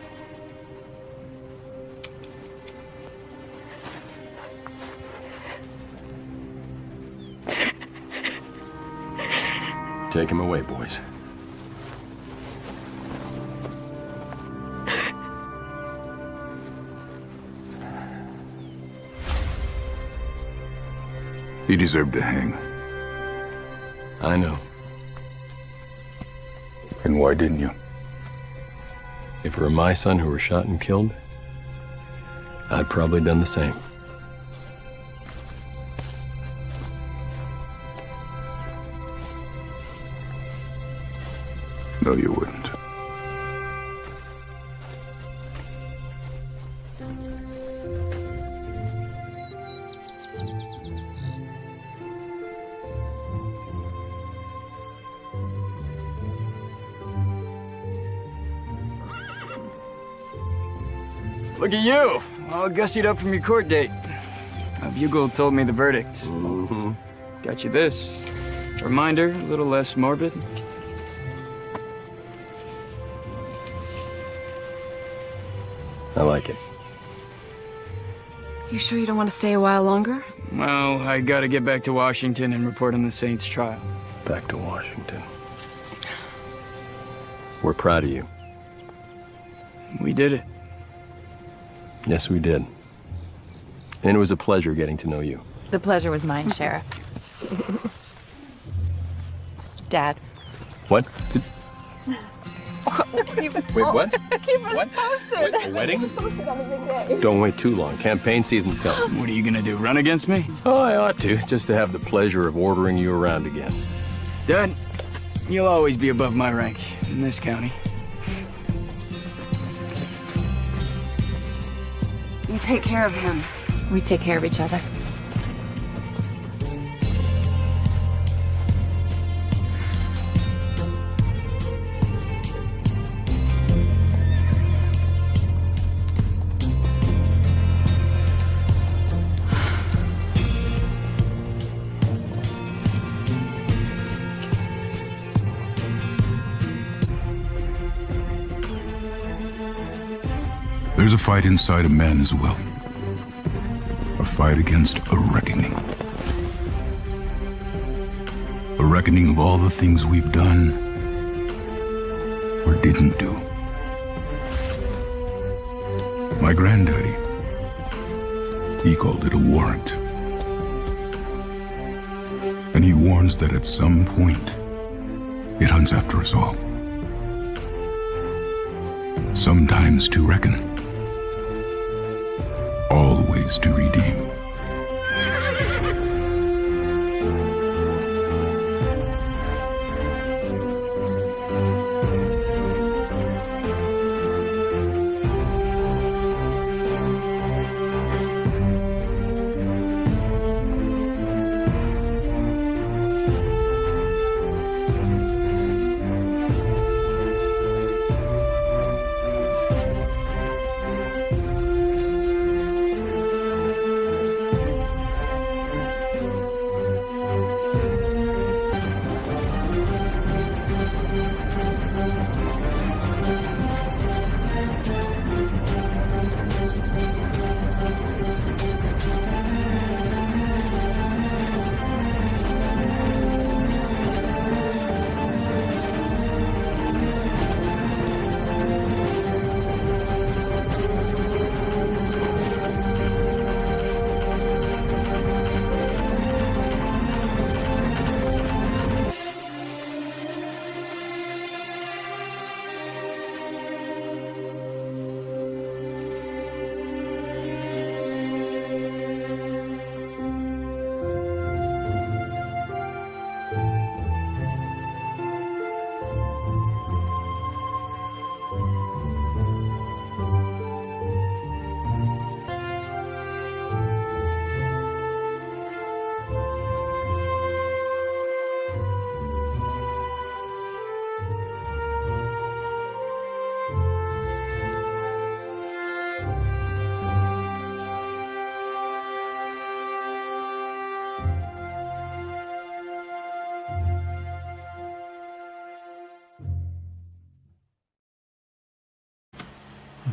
[SPEAKER 2] Take him away, boys.
[SPEAKER 1] He deserved to hang.
[SPEAKER 2] I know.
[SPEAKER 1] And why didn't you?
[SPEAKER 2] If it were my son who were shot and killed, I'd probably done the same.
[SPEAKER 1] No, you wouldn't.
[SPEAKER 8] Look at you, all gussied up from your court date. Bugle told me the verdict.
[SPEAKER 2] Mm-hmm.
[SPEAKER 8] Got you this. Reminder, a little less morbid.
[SPEAKER 2] I like it.
[SPEAKER 11] You sure you don't want to stay a while longer?
[SPEAKER 8] Well, I gotta get back to Washington and report on the Saints' trial.
[SPEAKER 2] Back to Washington. We're proud of you.
[SPEAKER 8] We did it.
[SPEAKER 2] Yes, we did. And it was a pleasure getting to know you.
[SPEAKER 17] The pleasure was mine, Sheriff. Dad.
[SPEAKER 2] What?
[SPEAKER 17] Wait,
[SPEAKER 2] what?
[SPEAKER 17] Keep us
[SPEAKER 2] What?
[SPEAKER 17] posted.
[SPEAKER 2] What, a wedding? Don't wait too long. Campaign season's coming.
[SPEAKER 8] What are you gonna do, run against me?
[SPEAKER 2] Oh, I ought to, just to have the pleasure of ordering you around again.
[SPEAKER 8] Dad, you'll always be above my rank in this county.
[SPEAKER 11] You take care of him.
[SPEAKER 17] We take care of each other.
[SPEAKER 1] There's a fight inside a man as well. A fight against a reckoning. A reckoning of all the things we've done or didn't do. My granddaddy, he called it a warrant. And he warns that at some point, it hunts after us all. Sometimes to reckon. Always to redeem.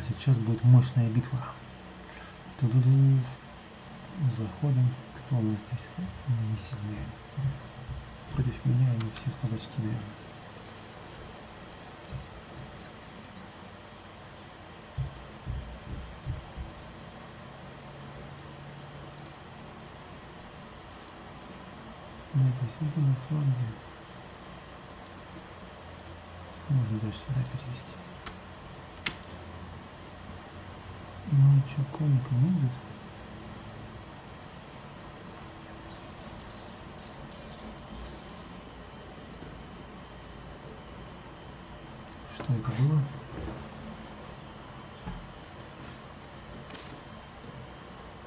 [SPEAKER 18] Сейчас будет мощная битва. Ту-ду-ду. Заходим. Кто у нас здесь? Не сильные. Против меня они все слабачки, наверное. Это сюда на фланге. Можно даже сюда перевести. Ну что, коника не будет? Что это было?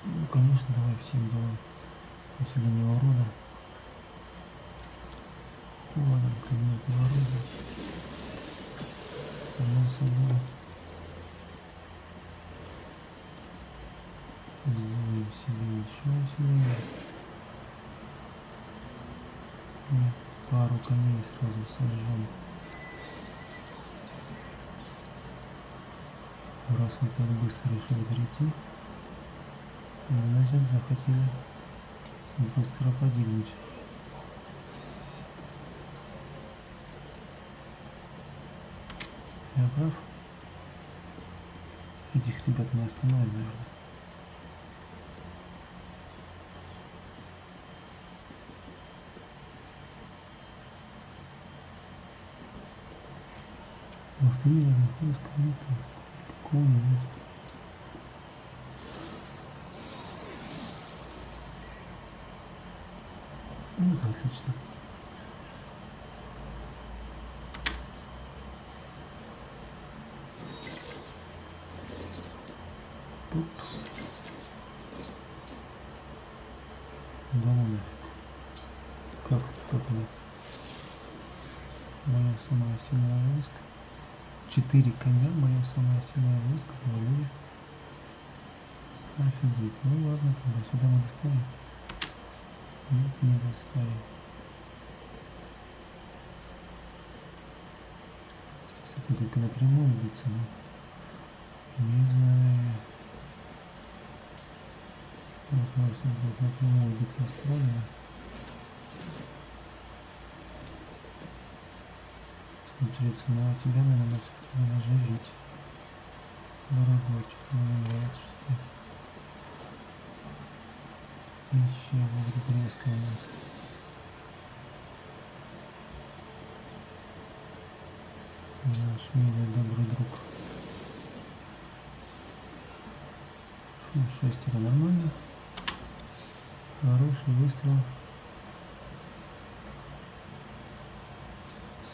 [SPEAKER 18] Ну, конечно, давай всем делаем усиление урода. Ладно, каменное оружие. Само собой. Сделаем себе еще усиление. И пару коней сразу сожжем. Раз вы так быстро решили перейти, значит захотели быстро погибнуть. Я прав? Этих ребят мы остановим, наверное. Артиллерийных войск нет, какого нет. Ну, это отлично. Пупс. Да ну нафиг. Как она? Мое самое сильное войско. 4 коня, мое самое сильное войско завалили. Офигеть. Ну ладно, тогда сюда мы доставим. Нет, не доставим. С этим только напрямую биться, но Не знаю. Вопрос, как прямую битву устроена. Смотрится, ну а тебя, наверное, нас надо оживить. Дорогой, что-то мне не нравится, что ты еще вдруг резко у нас. Наш милый добрый друг. Ну, 6 нормально. Хороший выстрел.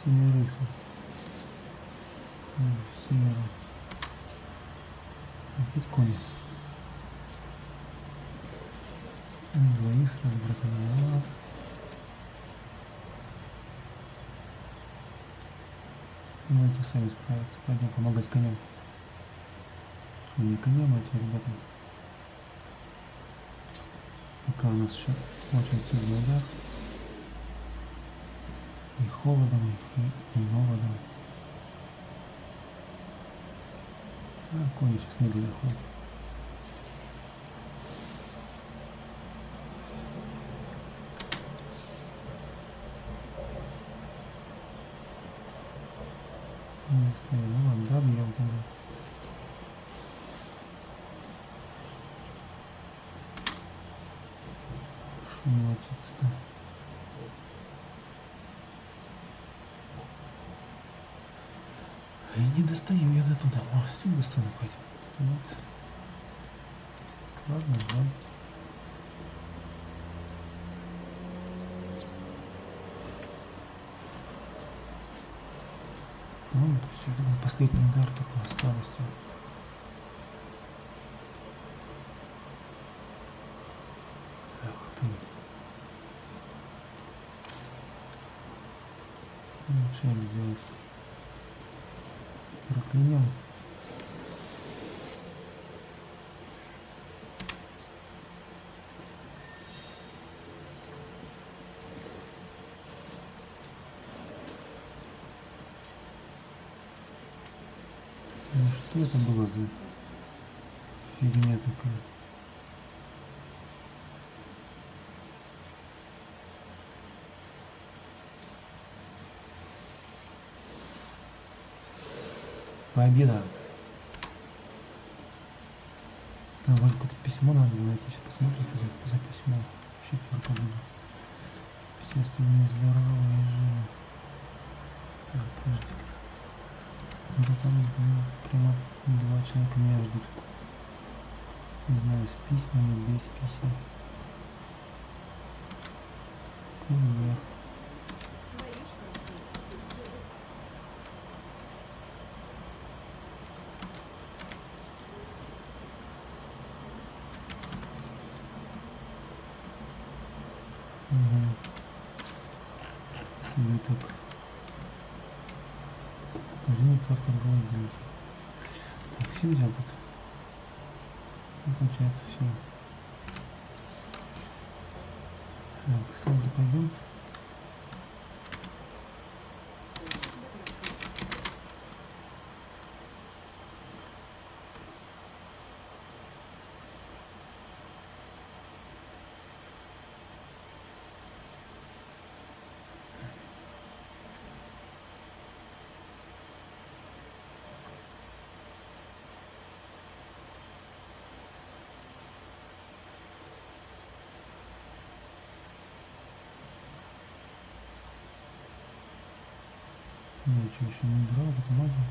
[SPEAKER 18] 7 7. Опять кони. Двоих сразу, братан. Давайте сами справиться. Пойдем помогать коням. Не коням, а этим ребятам. Пока у нас еще очень сильный удар. И холодом, и голодом. А кони сейчас не доходят. Не стоит, ну ладно, добьем тогда. Шумочится-то. И не достаю я до туда. Может, отсюда достану хоть? Вот. Ладно, ждем. Ну, это все, это был последний удар такой слабостью. Ах ты. Ну, что им делать? Проклянем. Ну что это было за фигня такая? Победа. Там может какое-то письмо надо найти. Сейчас посмотрим, что за письмо. Четверка буду. Все остальные здоровые и живы. Так, подожди. Это там прямо 2 человека меня ждут. Не знаю, с письмами, без писем. Курьер. Угу. Свиток. Нужно прав торговый делать. Так, все взял тут. Ну, получается все. Так, сам пойдем. Я что, еще не убрал, это можно?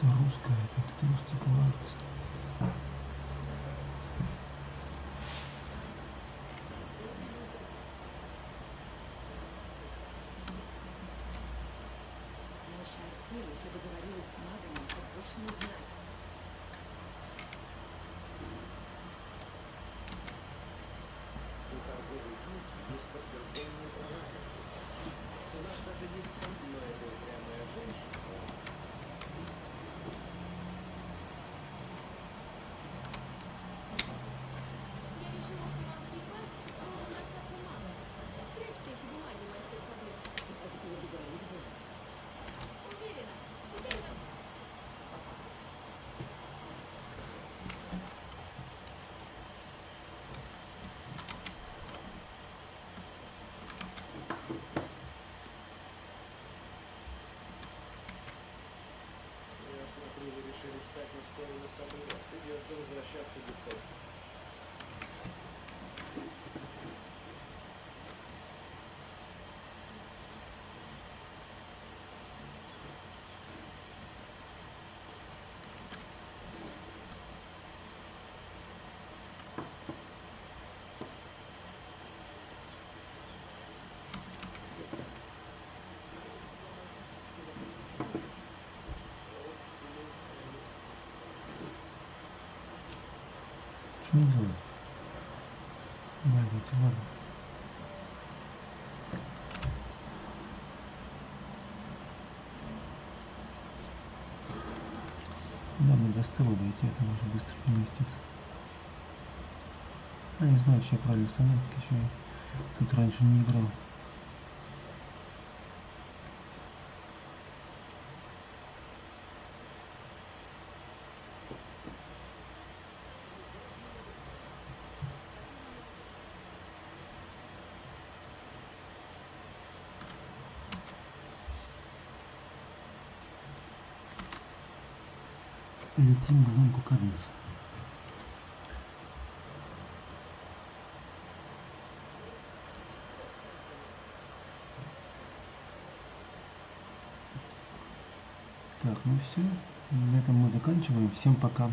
[SPEAKER 18] Это русская, это русская акция.
[SPEAKER 19] Наша артель уже договорилась с магами, как больше не знаю.
[SPEAKER 20] У торговой гильдии есть подтвержденные права на эти сообщения. У нас даже есть но эта упрямая женщина.
[SPEAKER 19] Я решила, что вам скипать должен достаться магам. Спрячьте эти бумаги, мастер Сабле. Отблагодарит бы вас. Уверена, теперь вам...
[SPEAKER 20] Я смотрю, вы решили встать на сторону Сабле. Придется возвращаться без поздно.
[SPEAKER 18] Что не делать? Магия, ладно. Да, мне до стыла дойти, это можно быстро переместиться. Я не знаю, что я правильно стану, еще я тут раньше не играл. Летим к замку Каденса. Так, ну все. На этом мы заканчиваем. Всем пока.